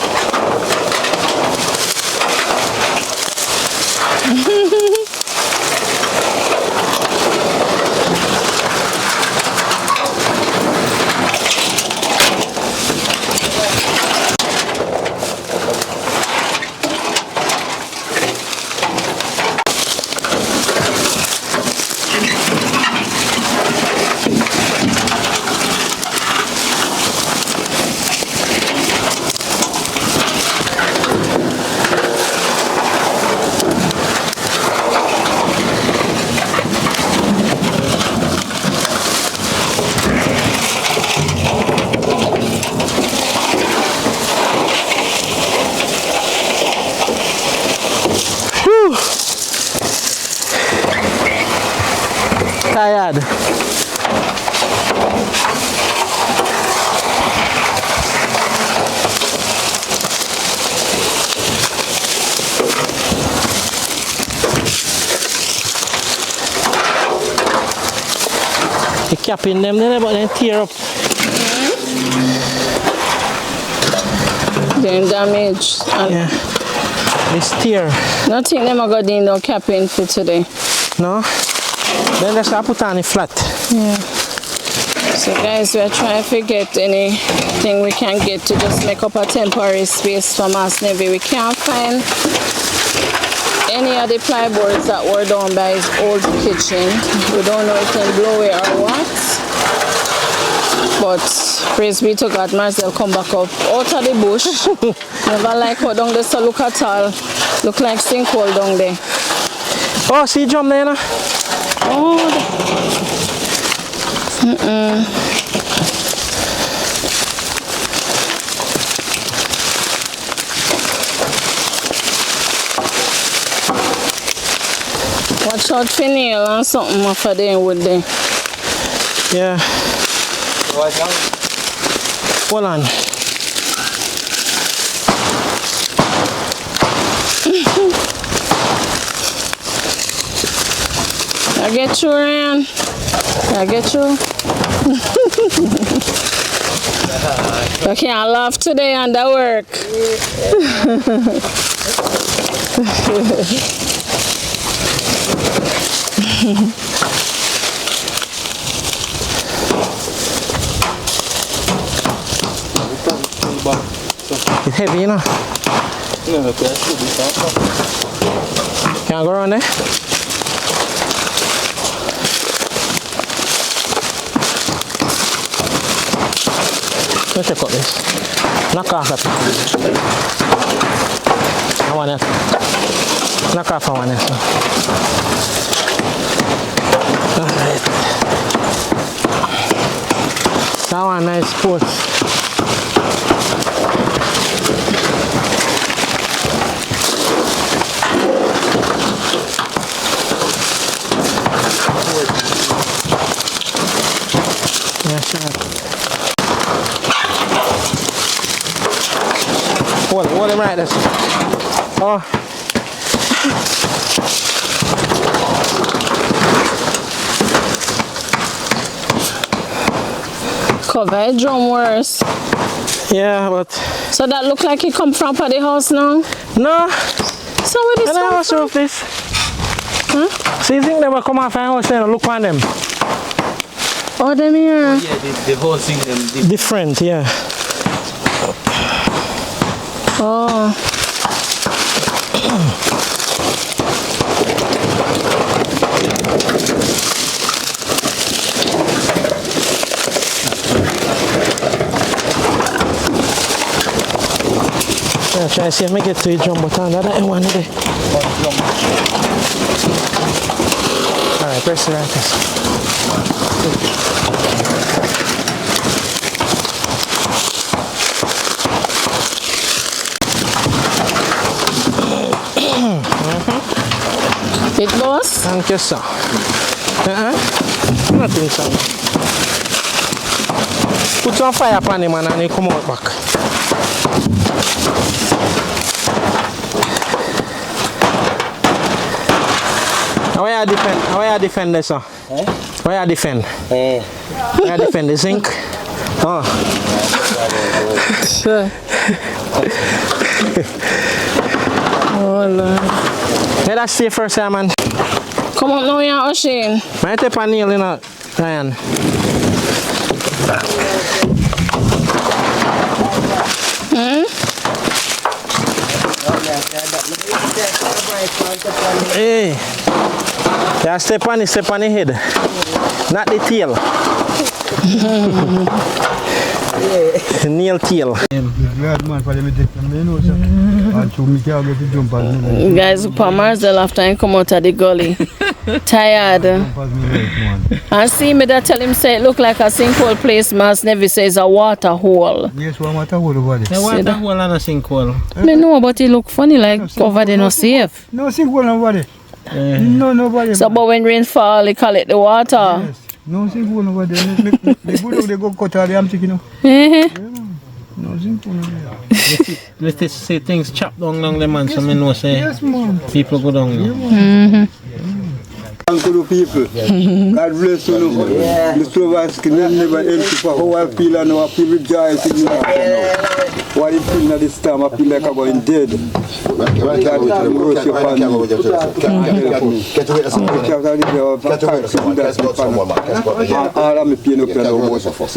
Tired. The cap in them there, but then tear up. They're damaged. Yeah. This tear. Nothing them I got in no capping for today. No? Then let's put on it flat. Yeah. So guys, we're trying to get anything we can get to just make up a temporary space for Mass Nevie. We can't find any of the plyboards that were done by his old kitchen. We don't know if he can blow it or what. But praise be to God, Marcel come back up out of the bush. Never like how down there so look at all. Look like sinkhole down there. Oh, see jump there now? Oh. Watch out for nail and something off of there wood there. Yeah. Hold on. I get you, Ryan. I get you. I can't laugh today and that work. It's heavy, you know? Can I go around there? Let's check out this. Knock off that. I want it. Knock off I want it. Alright. That one nice sport. Yeah, sure. Hold him right there. Oh. Cover a drum worse. Yeah, but... So that look like he come from the house now? No. So where this come from? What's up this? Huh? So you think they will come off and house and look on them? Oh, them here? Oh, yeah, the whole thing them different, yeah. Oh. Yeah, try to see if I get to the drum button. That ain't one there. Alright, press the right. Big boss? Thank you, sir. Nothing, sir. Put some fire upon him and he come out back. Why you defend? Why you defend this, sir? Why you defend? Why you defend the zinc? Oh. Sure. Oh Lord. Let us see first, man. Come on now, you're Ocean. Might take a nail in a Ryan. Hey. Yeah, step on the head. Not the tail. The nail tail. Guys, Marcel after I come out of the gully. Tired. And see me that tell him say it look like a sinkhole place. Mass Nevie says a water hole. Yes, one water hole over there. The water hole and a sinkhole. Me know, but it look funny like over there no safe. No sinkhole over there. No, nobody. So but when rain fall, they call it the water. Yes. No sinkhole over there. They go cut all the am chicken. No sinkhole over there. Let's say things chop down the man, so me know say Yes, man. people go down now. Thank you, people. God bless you. The Slovak never empty for how I feel and how I feel rejoicing. What I feel at this time, I feel like I'm going dead. God bless your family. All of me pain up there.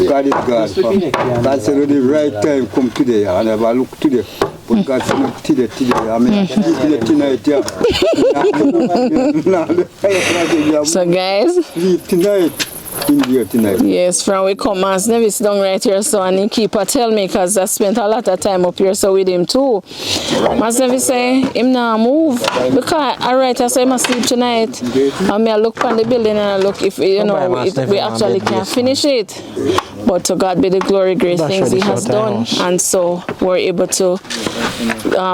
God is God. God said the right time come today, and I look today. But God said not today. I mean, tonight, yeah. So guys, Tonight, in here tonight. yes, from we come, Mass Nevie's down right here, so and he keep tell me because I spent a lot of time up here so with him too. Mass Nevie say him now move because alright, I say I must sleep tonight. And me I look on the building and I look if we actually can finish it. But to God be the glory, great things He has done, and so we're able to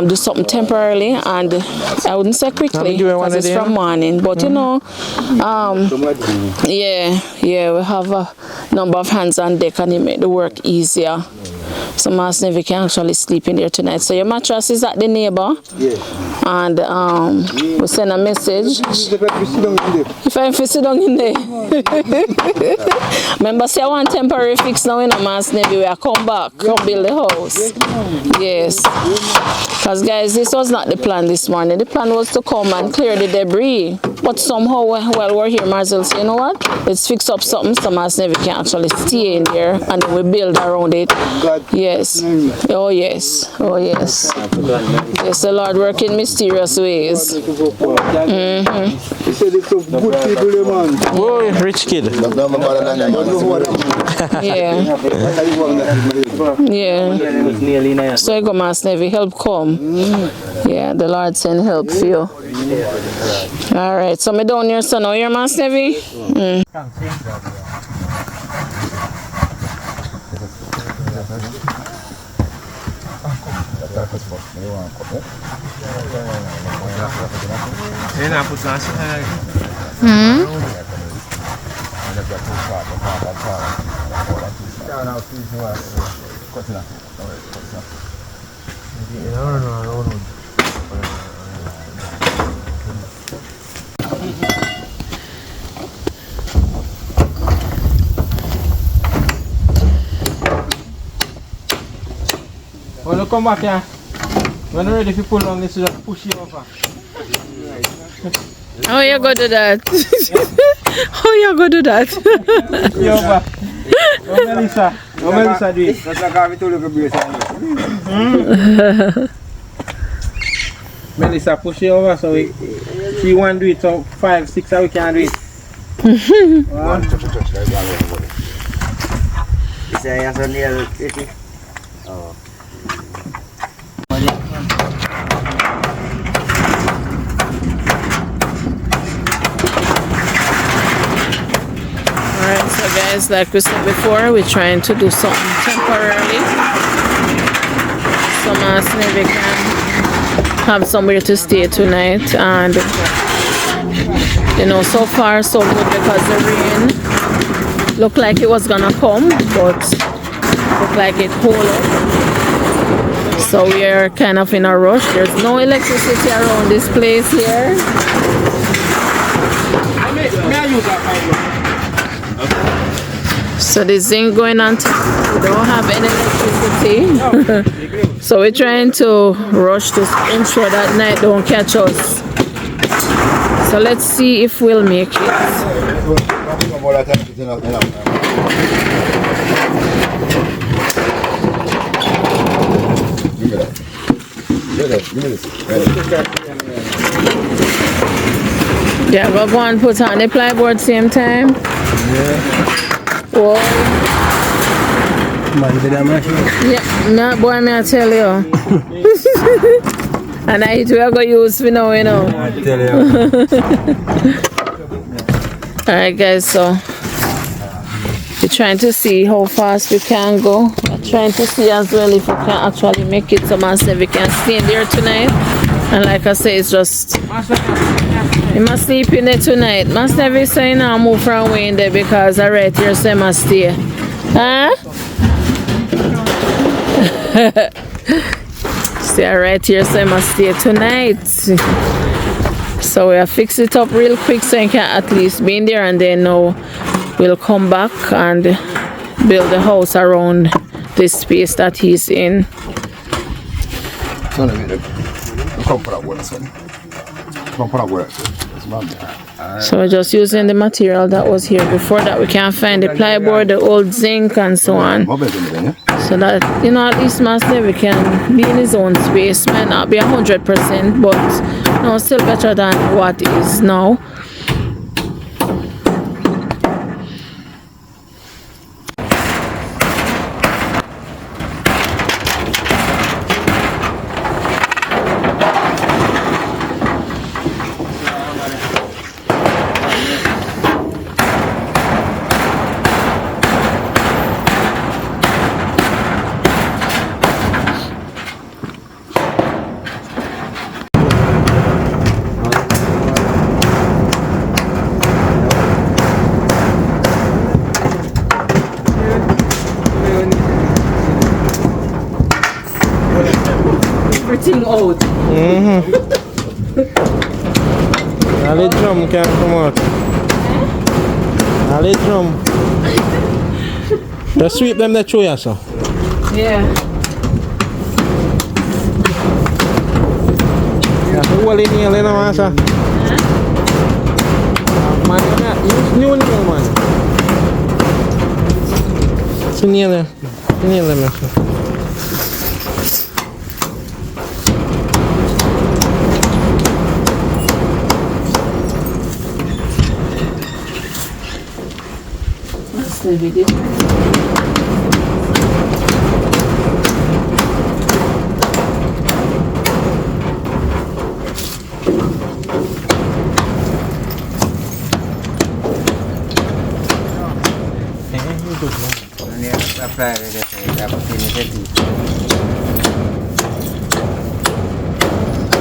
do something temporarily, and I wouldn't say quickly because it's from morning, but you know, yeah, we have a number of hands on deck and it make the work easier. So Mass Nevie can actually sleep in there tonight. So your mattress is at the neighbor, and we send a message. If I sit down in there, remember say I want temporary fix now in a Mass Nevie. We are come back, come build the house. Yes, because guys, this was not the plan this morning. The plan was to come and clear the debris, but somehow while we're here, Marcel said, you know what? Let's fix up something so Mass Nevie can actually stay in there, and then we build around it. Yes. Oh yes. Oh yes. Yes, the Lord work in mysterious ways. He said it's some good people, man. Oh, rich kid. Yeah. Yeah. So you go, Mass Nevie, help come. Yeah, the Lord send help for you. All right. So me down here, son. Now you're Mass Nevie. When you come back here, when you're ready to pull on this, just push you over. How you go do that? How you go do that? Push you over. Oh, Melissa. Oh, Melissa, do it. Melissa, push you over so she won't do it, so 5, 6, so we can do it. Alright, so guys, like we said before, we're trying to do something temporarily so Mass Nevie can have somewhere to stay tonight. And you know, so far so good because the rain looked like it was gonna come, but look like it hold up. So we are kind of in a rush. There's no electricity around this place here. So this thing going on top, we don't have any electricity. So we're trying to rush to ensure that night don't catch us. So let's see if we'll make it. Yeah, we're going to put on the plyboard same time. Whoa. Yeah, boy, me I tell you. And I we are going to use for now, you know. I tell you. Alright guys, so we're trying to see how fast we can go. We're trying to see as well if we can actually make it so Mass Nevie can stay in there tonight. And like I say, it's just you must sleep in there tonight. Mass Nevie saying now move from way in there because I right here say must stay. Huh? Stay right here say must stay tonight. So we'll fix it up real quick so you can at least be in there, and then now we'll come back and build a house around this space that he's in. So we're just using the material that was here before that. We can find the plyboard, the old zinc and so on. So that, you know, at least Mass Nevie can be in his own space. Might not be 100%, but no, still better than what is now. Everything out. Now the drum can come out. Now the drum. Just sweep them the through here, so. Yeah. You have to hold it nail, you know, sir. Man, use new nail, man. It's a nail there. Nail them, sir. The video.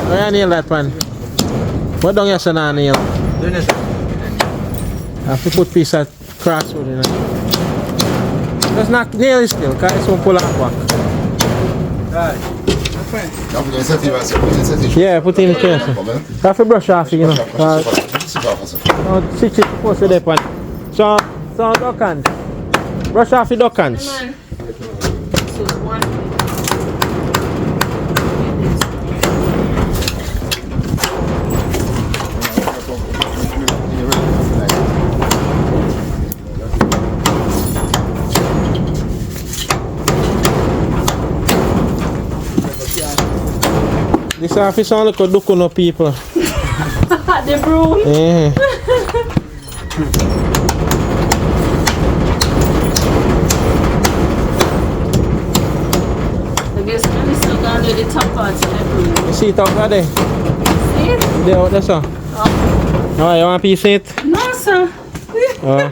Where nail that one? What don't you say now nail? I have to put piece of crosswood in it. Just knock nail it still, because it's won't pull out back. Yeah, put it in the case. You have to brush off, you know. Switch it before you dip on. So duck hands. Brush off the duck hands. This office sound like a duck no people. The broom. Yeah. I guess I'm still gonna do the top part of the broom. You see it out there? See it? There, out there, sir. Oh, you want a piece of it? No, sir. Oh.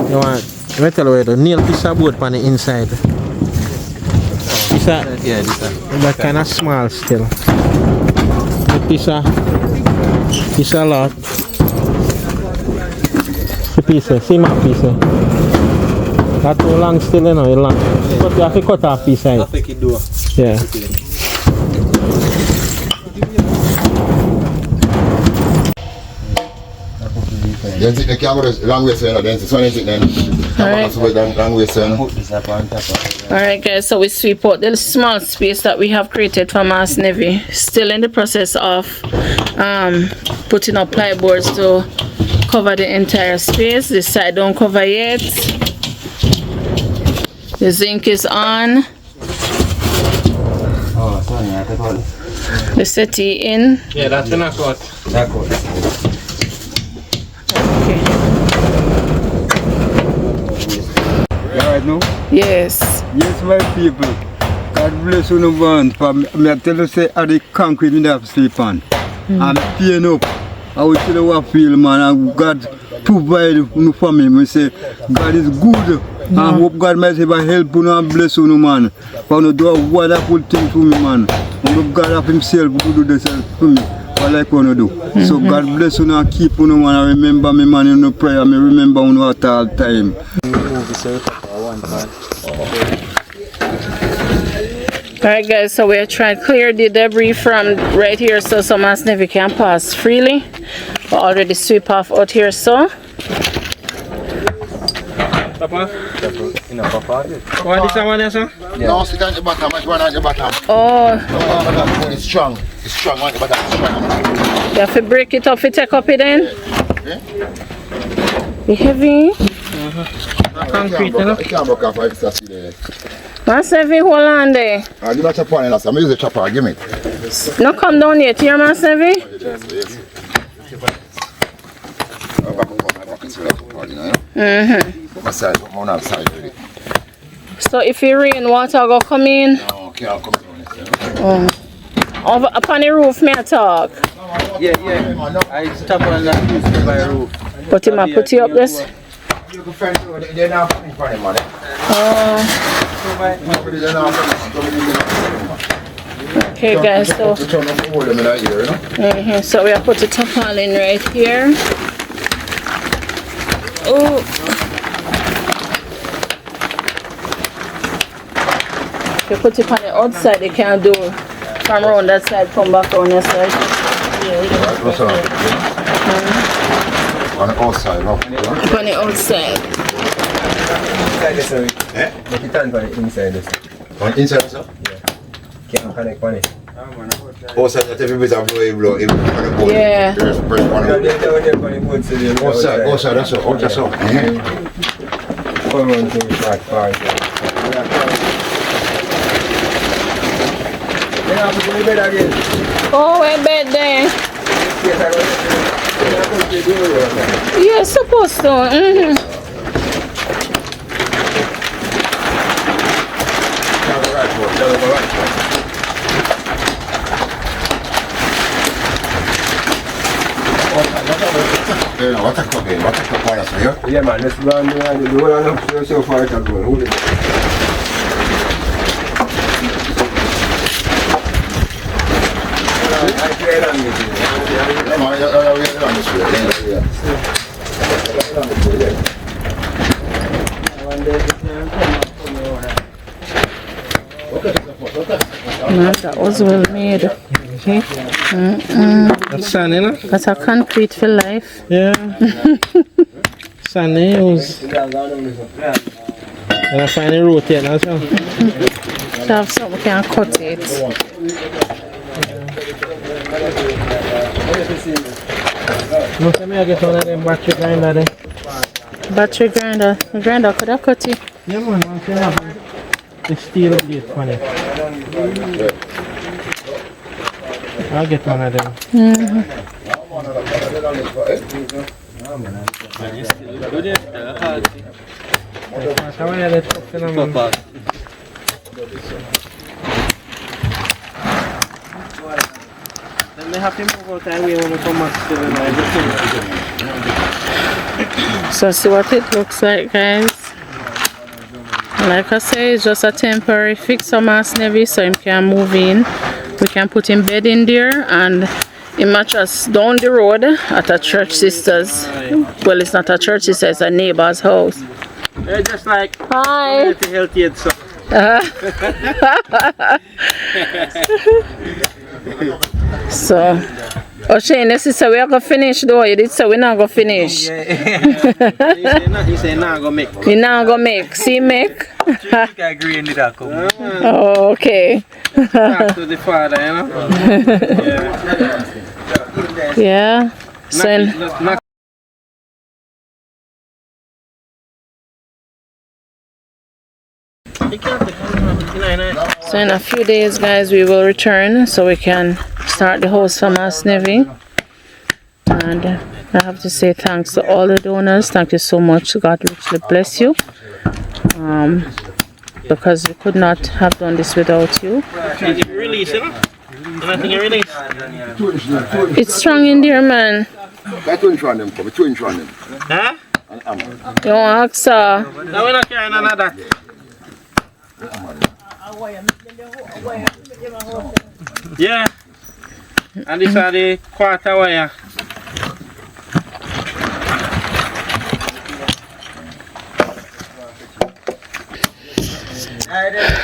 You want, let me tell you, the nail piece of board on the inside. Yeah, this that kind of small still. The piece of lot. The piece, see my piece. That too long still, you know, long. But you have to cut off piece side. Yeah. Then take the camera long way, sir. Then it's one thing then. Long way, sir. Alright guys, so we sweep out the small space that we have created for Mass Nevie. Still in the process of putting up plyboards to cover the entire space. This side don't cover yet. The zinc is on. The settee in. Yeah, that's in a cut. Okay. Right now? Yes. Yes, my people. God bless you, no one. For me, I tell you, say, at the concrete, me have to sleep on. I'm paying up. I will tell you what I feel, man. And God provide for me. I say, God is good. I hope God might have help you and bless you, man. For you do a wonderful thing for me, man. I hope God have Himself to do this for me. What I want to do. So God bless you and keep you, man. I remember me, man, in the prayer. I remember you at all time. Alright guys, so we're trying to clear the debris from right here so Mass Nevie can pass freely. We already sweep off out here so. Papa? What is that one there, sir? No, sit on the bottom. Which one on the bottom? Oh. It's strong. It's strong on the bottom. It's strong. You have to break it up to take up it then. Okay. Be heavy. Concrete, you know? I can't break off if it's there. Mass Nevie, hold on there. Give me a chopper on the last. I'm using the chopper. Give me. No come down yet here, Mass Nevie. So if it rain, water go come in? No, can't come down. Over upon the roof, may I talk? Yeah. I stop on that by roof. But him I put you up this? They're not coming for him, man. Okay guys, so so we have put the tarpaulin right here. Oh, if you put it on the outside, you can't do from around that side, come back on this side. On the outside, no? On the outside. Make it turn for the inside. On the inside, sir? Can't connect on it. Outside, that everybody's a blow. Yeah. Outside, that's all. That's all. Come on, things like far. Oh, we're bed there. You're supposed to. What a couple of here. Yeah, man, let's go and do one up so far. Hold it. That was well made. That's sand, you know? That's a concrete for life. Yeah. Sand, use. And I find the root here, that's all. To have something we can cut it. No, tell me I get one of them battery grinder there. Battery grinder. The grinder could have cut it. Yeah, man, I can have the steel plate on it. I'll get one of them. So see what it looks like, guys. Like I say, it's just a temporary fix for Mass Nevie, so him can move in. We can put him bed in there and a mattress down the road at a church sister's. Well, it's not a church sister, it's a neighbor's house. They're just like Hi. healthy and so. So, Shane, this is so we are going to finish though. You did say we're not going to finish. He say not go make. You're not going to make. See, make? I agree in that. Oh, okay. Talk to the father, you know. Yeah. So, so in a few days, guys, we will return so we can start the house for Mass Nevie. And I have to say thanks to all the donors. Thank you so much. God richly bless you. Because we could not have done this without you. Release, you know? Nothing release. It's strong in there, man. That 2 inch on them, come. 2 inch on them. Huh? You want to ask, No, we're not carrying none of that. Yeah. And these are the quarter wire.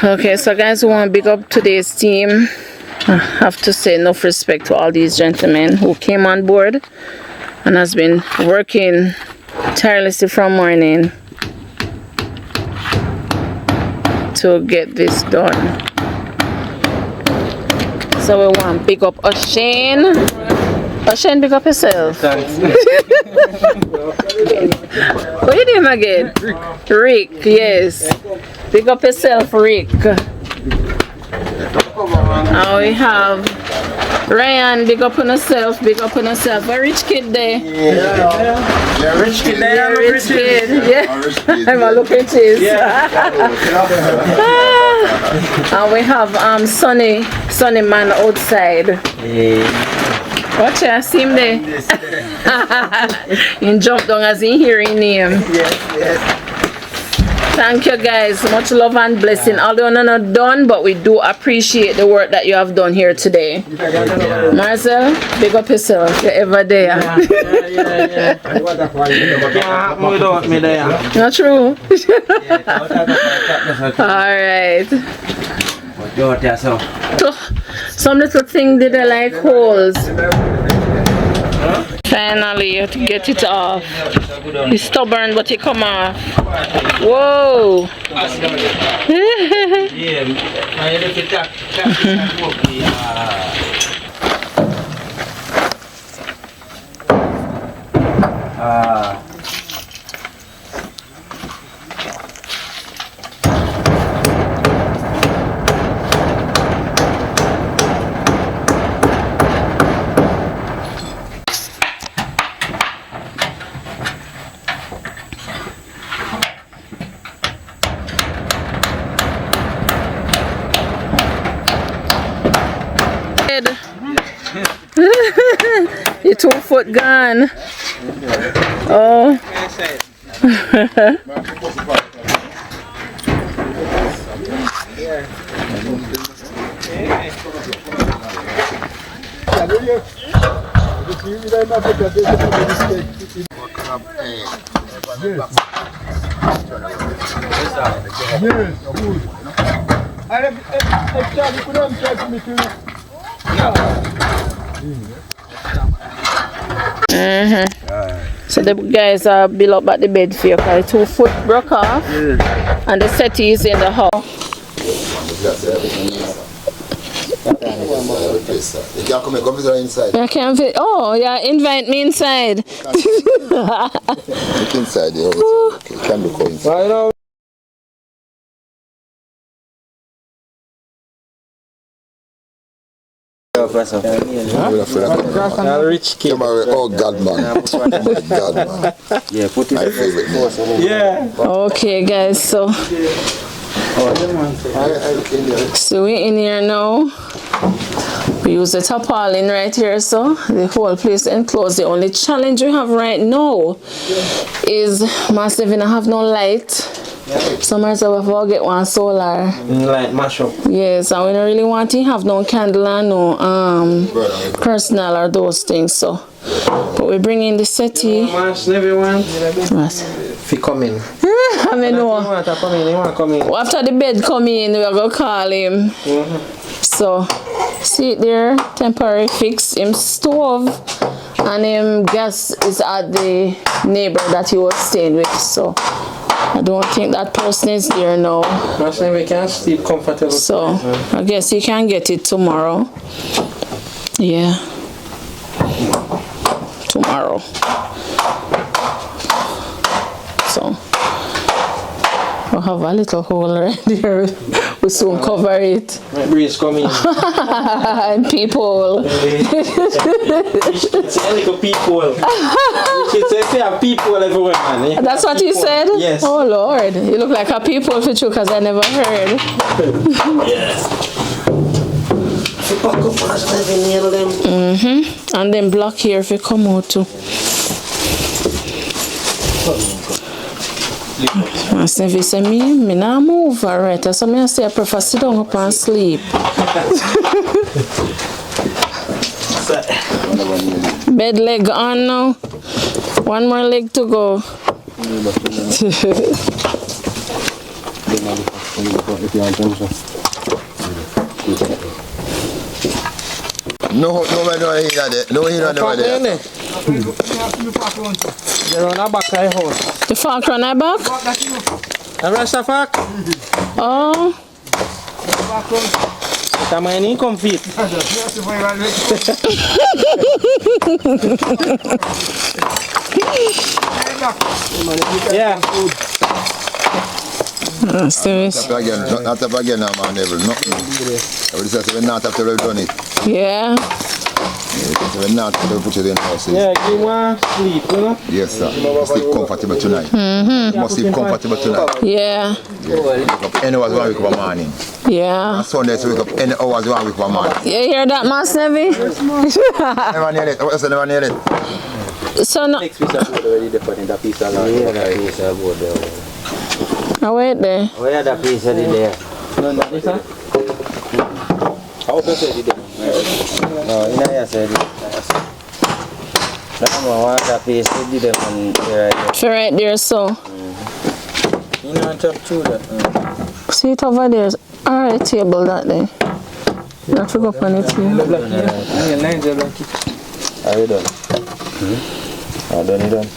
Okay, so guys, we want to big up today's team. I have to say enough respect to all these gentlemen who came on board and has been working tirelessly from morning to get this done. So we want to big up Shane. Shane, big up yourself. Thanks. What your name again? Rick, yes. Big up yourself, Rick. Now we have Ryan, big up on yourself, big up on yourself. A rich kid there. Yeah, rich kid there. Yeah, rich kid. Yeah. I'm a looking cheese. And we have Sonny man outside. Watch it, I see him there. He jumped down as he hear his name. Yes. Thank you guys. Much love and blessing. Although none are done, but we do appreciate the work that you have done here today. Marcel, big up yourself. You're ever there. Yeah. Can't happen without me there. Not true. Alright. Some little thing did I like holes. Finally, you have to get it off. It's stubborn, but it come off. Whoa! Your 2 foot gone. Oh. So the guys are built up at the bed for you because 2 foot broke off and the settee is in the hall. You can't come and visit inside. I can't fit. Oh, yeah, invite me inside. Look inside, you can look inside. Rich kid. Oh God, man. Oh my God, man. Yeah, put My favorite name. Yeah. Okay, guys, so we're in here now. We use the tarpaulin right here, so the whole place enclosed. The only challenge we have right now is Mass Nevie have no light. So myself will get one solar Light mash up. yes, and we don't really want to have no candle and no personal or those things, so but we bring in the settee. Mass Nevie one. What? If you come in. me know. He want to come in, he want to come in. After the bed come in, we're going to call him. So, see it there, temporary fix. Him stove and him gas is at the neighbor that he was staying with. So, I don't think that person is there now. Mass Nevie can sleep comfortable. So, I guess he can get it tomorrow. Yeah. Tomorrow. So, we'll have a little hole right there. We'll soon cover it. Breeze coming. And people. It's like a people. It's a people everywhere, man. That's what you said? Yes. Oh, Lord. You look like a people for you because I never heard. Yes. And then block here if you come out too. Mass Nevie say me nah move alright. So me say I prefer sit down up and sleep. Bed leg on now. One more leg to go. No, man, no heater there. No heater there. They're on our back of the house. The fork run our back? The rest of fork? Oh. Come on, in come feet. Yeah. Not up again, man, never. Nothing. I would say we're not after we've done it. Yeah. We're not after we put it in the house. Yeah, you want sleep, you know? Yes, sir. You must sleep comfortable tonight. You must sleep comfortable tonight. Yeah. Wake up any hours 1 week of a morning. Yeah. On Sunday, so wake up any hours 1 week of a morning. You hear that, Mass Nevie? Never near it. What never near it? So no. Next piece of board already depending that piece of land. Yeah, that piece of board there. Oh, wait there. Where that piece of it there? How open is it there? No, in here said it. Now I want that piece of it there. For right there, so. You know, talk through that. See it over there. Alright, table that there. That will go up on it here. Are you done? I'm done.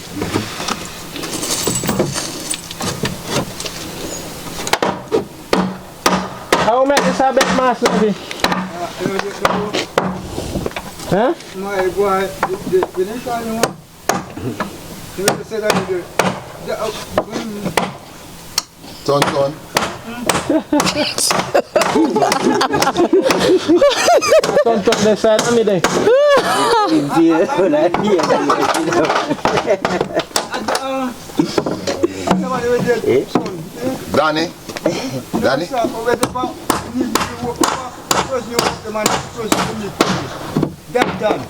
How much is a bed, Mass Nevie? Huh? My boy, the next time you want, you have to say that you Ton. Don't the side of me there. Danny? That's done.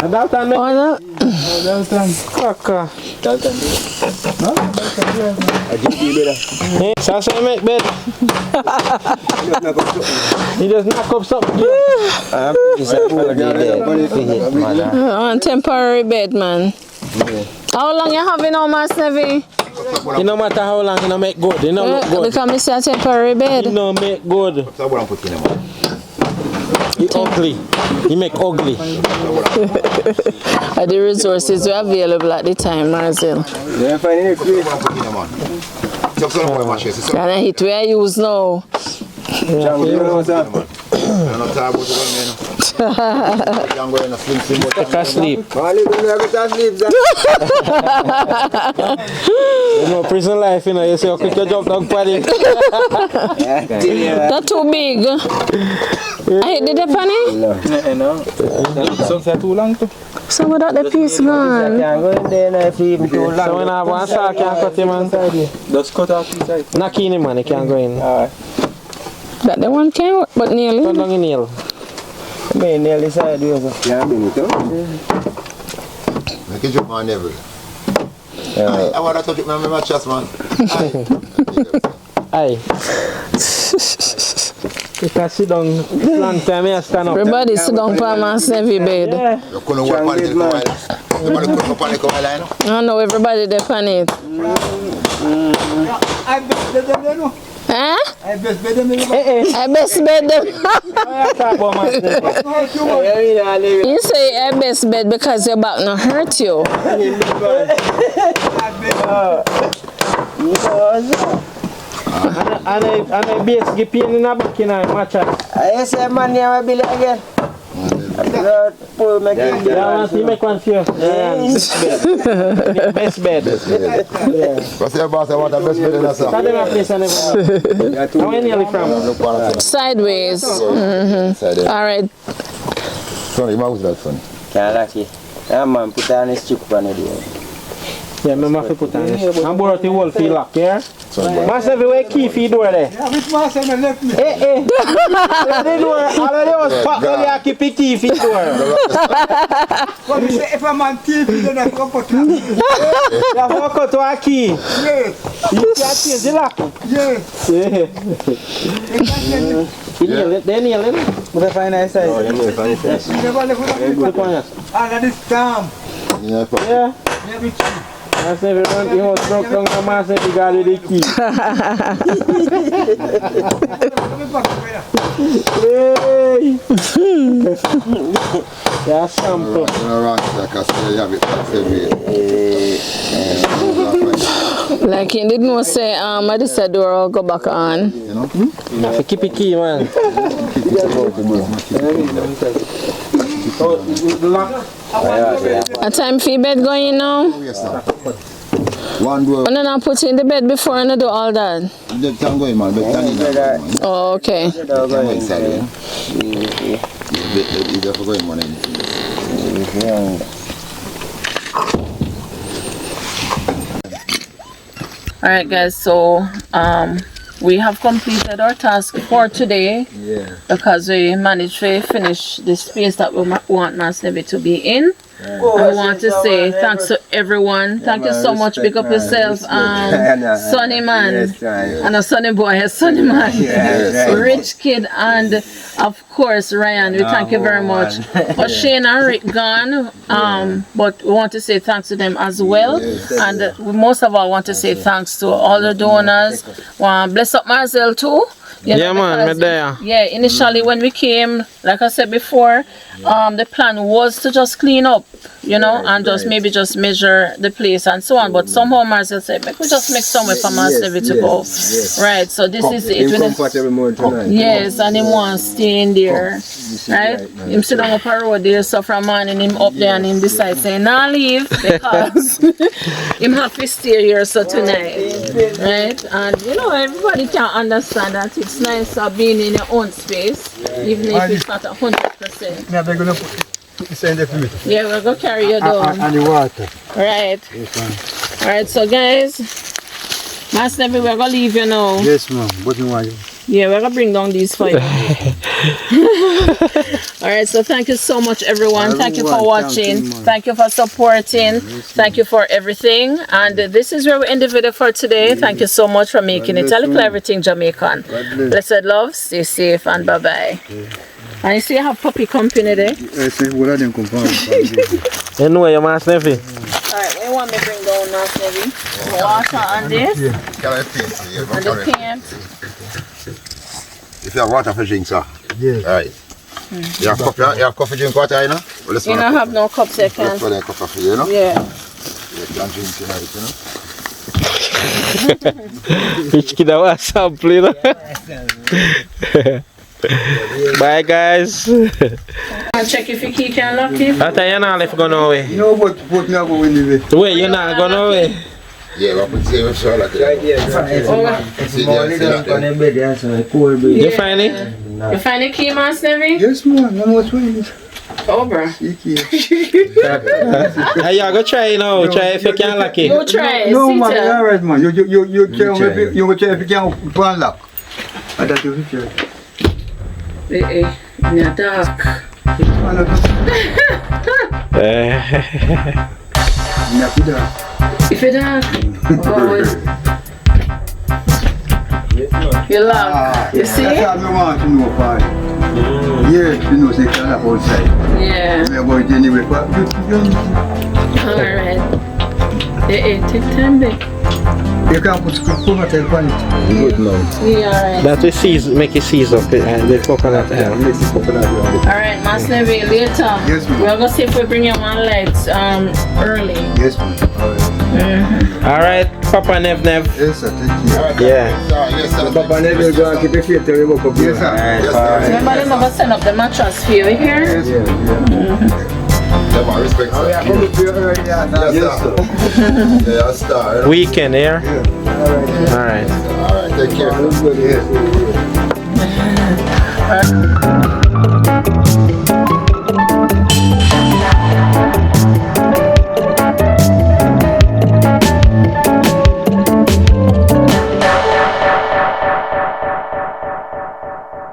Dalton, me. Oh, no. Dalton. Kaka. Dalton. Hey, so I make bed. He just knock up something. On temporary bed, man. How long you having on, Mass Nevie? It no matter how long, you make good. You look good. Because it's a temporary bed. You make good. He ugly. He make ugly. The resources were available at the time, Marcel. And it we use now. Take a sleep. You know, prison life, you know, you say, you quick your jump down party. Not too big. I did the funny? No. Something too long too. So without the piece gone. Can't go in there now if you too long. So when I have one saw, can't cut him, man. Just cut off the side. Knock in him, man, he can't go in. Alright. That the one can work, but nearly. Turn down your nail. Me nearly sideways. Yeah, Make a joke, man, never. I want to touch it, man, my chest, man. Aye. You can sit down, long time here, stand up. Everybody sit down for Mass Nevie bed. Yeah. You couldn't work on it for a while. You want to put up on it for a while, I know everybody there on it. I best bed them, you know. Huh? I best bed them, you know. I best bed them. You say I best bed because your back not hurt you. And I base give pain in the back in a mattress. I say man here my bill again. Pull my king. Yeah, see make one for you. Best bed. What's your boss? I want the best bed in the Tell them a place I never know. Where nearly from? Sideways. Mm-hmm. All right. Sonny, how was that, son? Can't lucky. That man put on his chip on it. Yeah, I have to put on this. I'm borrowing the whole fee lock, yeah? Mass Nevie, where key for your door there? Yeah, which master man left me? The door, already was packed when you keep the key for your door. But you say if a man thief, then I come put him. You have to cut to a key. Yes, You can't change the lock. yes. Yeah. They nail it. But I find nice size. You never left with a and that is damn. Yeah, Yeah. Yeah, me too. Mass Nevie run the house broke down and Mass Nevie got the key. Hey! That's sample. Like you didn't know say I just said door will go back on. You know? You have to keep the key, man. Oh, the lock. A time for your bed going now? One door. And then I put you in the bed before and I do all that. You can go in, man. But can you Oh, okay. can go inside, yeah? You have to go in, man. Alright guys, so we have completed our task for today because we managed to finish the space that we want Mass Nevie to be in. And we want to say thanks to everyone. Thank you so much. Pick up yourself and Sonny man and a Sonny boy, a Sonny man, Rich Kid, and of course Ryan. We thank you very much. Shane and Rick gone, but we want to say thanks to them as well. And we most of all want to say thanks to all the donors. Bless up Marcel too. You know, Yeah, man, me there. Yeah, initially when we came, like I said before, the plan was to just clean up, you know, and just maybe just measure the place and so on. But somehow Marcel said, we just make somewhere for Mass Nevie to go. Right, so this is it. Yes, and him want to stay in there, right? Him sit down up a road there, so from morning him up there and him decide saying, nah, leave, because him have to stay here so tonight, right? And you know, everybody can understand that it's nice being in your own space, even if it's not 100%. Now they're going to put this in the food. Yeah, we're going to carry you down. And the water. Right. Alright, so guys, Mass Nevie, we're going to leave you now. Yes, ma'am. What do you want? Yeah, we're going to bring down these for you. Alright, so thank you so much, everyone. Thank you for watching. Thank you for supporting. Thank you for everything. And this is where we end the video for today. Thank you so much for making it. Likkle Everyting Jamaican. Blessed love, stay safe, and bye-bye. And you see you have puppy company there? You know your Mass Nevie. Alright, we want me to bring down Mass Nevie. Water on this. And the paint. If you have water for drink, sir. Yes. Alright. You have coffee drink water, you know? Well, let's You don't have no cups, I can. Let's put a cup of you know? Yeah. You can drink tonight, you know? Rich Kid, I want sample, you know? Bye, guys. I'll check if your key can lock it. I tell you now, if you go nowhere. No, but not going anyway. Wait, you're not going nowhere. Yeah, we'll put the same Charlotte. Right here. You find it? You find the key, Mass Nevie? Yes, ma'am. No more swing. Oh, bro. Hey, you go try now. Try if you can lock it. You try. No, man. All right, man. You try if you can unlock. I thought you would try. In the dark. If it's dark. You love. You see? That's what I want to know, Pai. Yes, you know, say you can have outside. Yeah. We are going to anyway, but Alright. Take time, babe. you can put coconut oil on it. Good now. Yeah, alright. That we season, make it season up the coconut oil. Make the coconut oil. Alright, Mass Nevie, later. Yes, ma'am. We're gonna see if we bring you one light early. Yes, ma'am. Alright, Papa Nev. Yes, sir. Thank you. Yeah. Yes, sir. Papa never go and keep a faith to walk up. Yes, sir. Yes, sir. Remember, they never send up the mattress for you here? Yes, sir. Yeah, man, respect, sir. Yeah, come up here early. Yes, sir. Yeah, star. Weekend here. Alright. Alright, take care. Yes.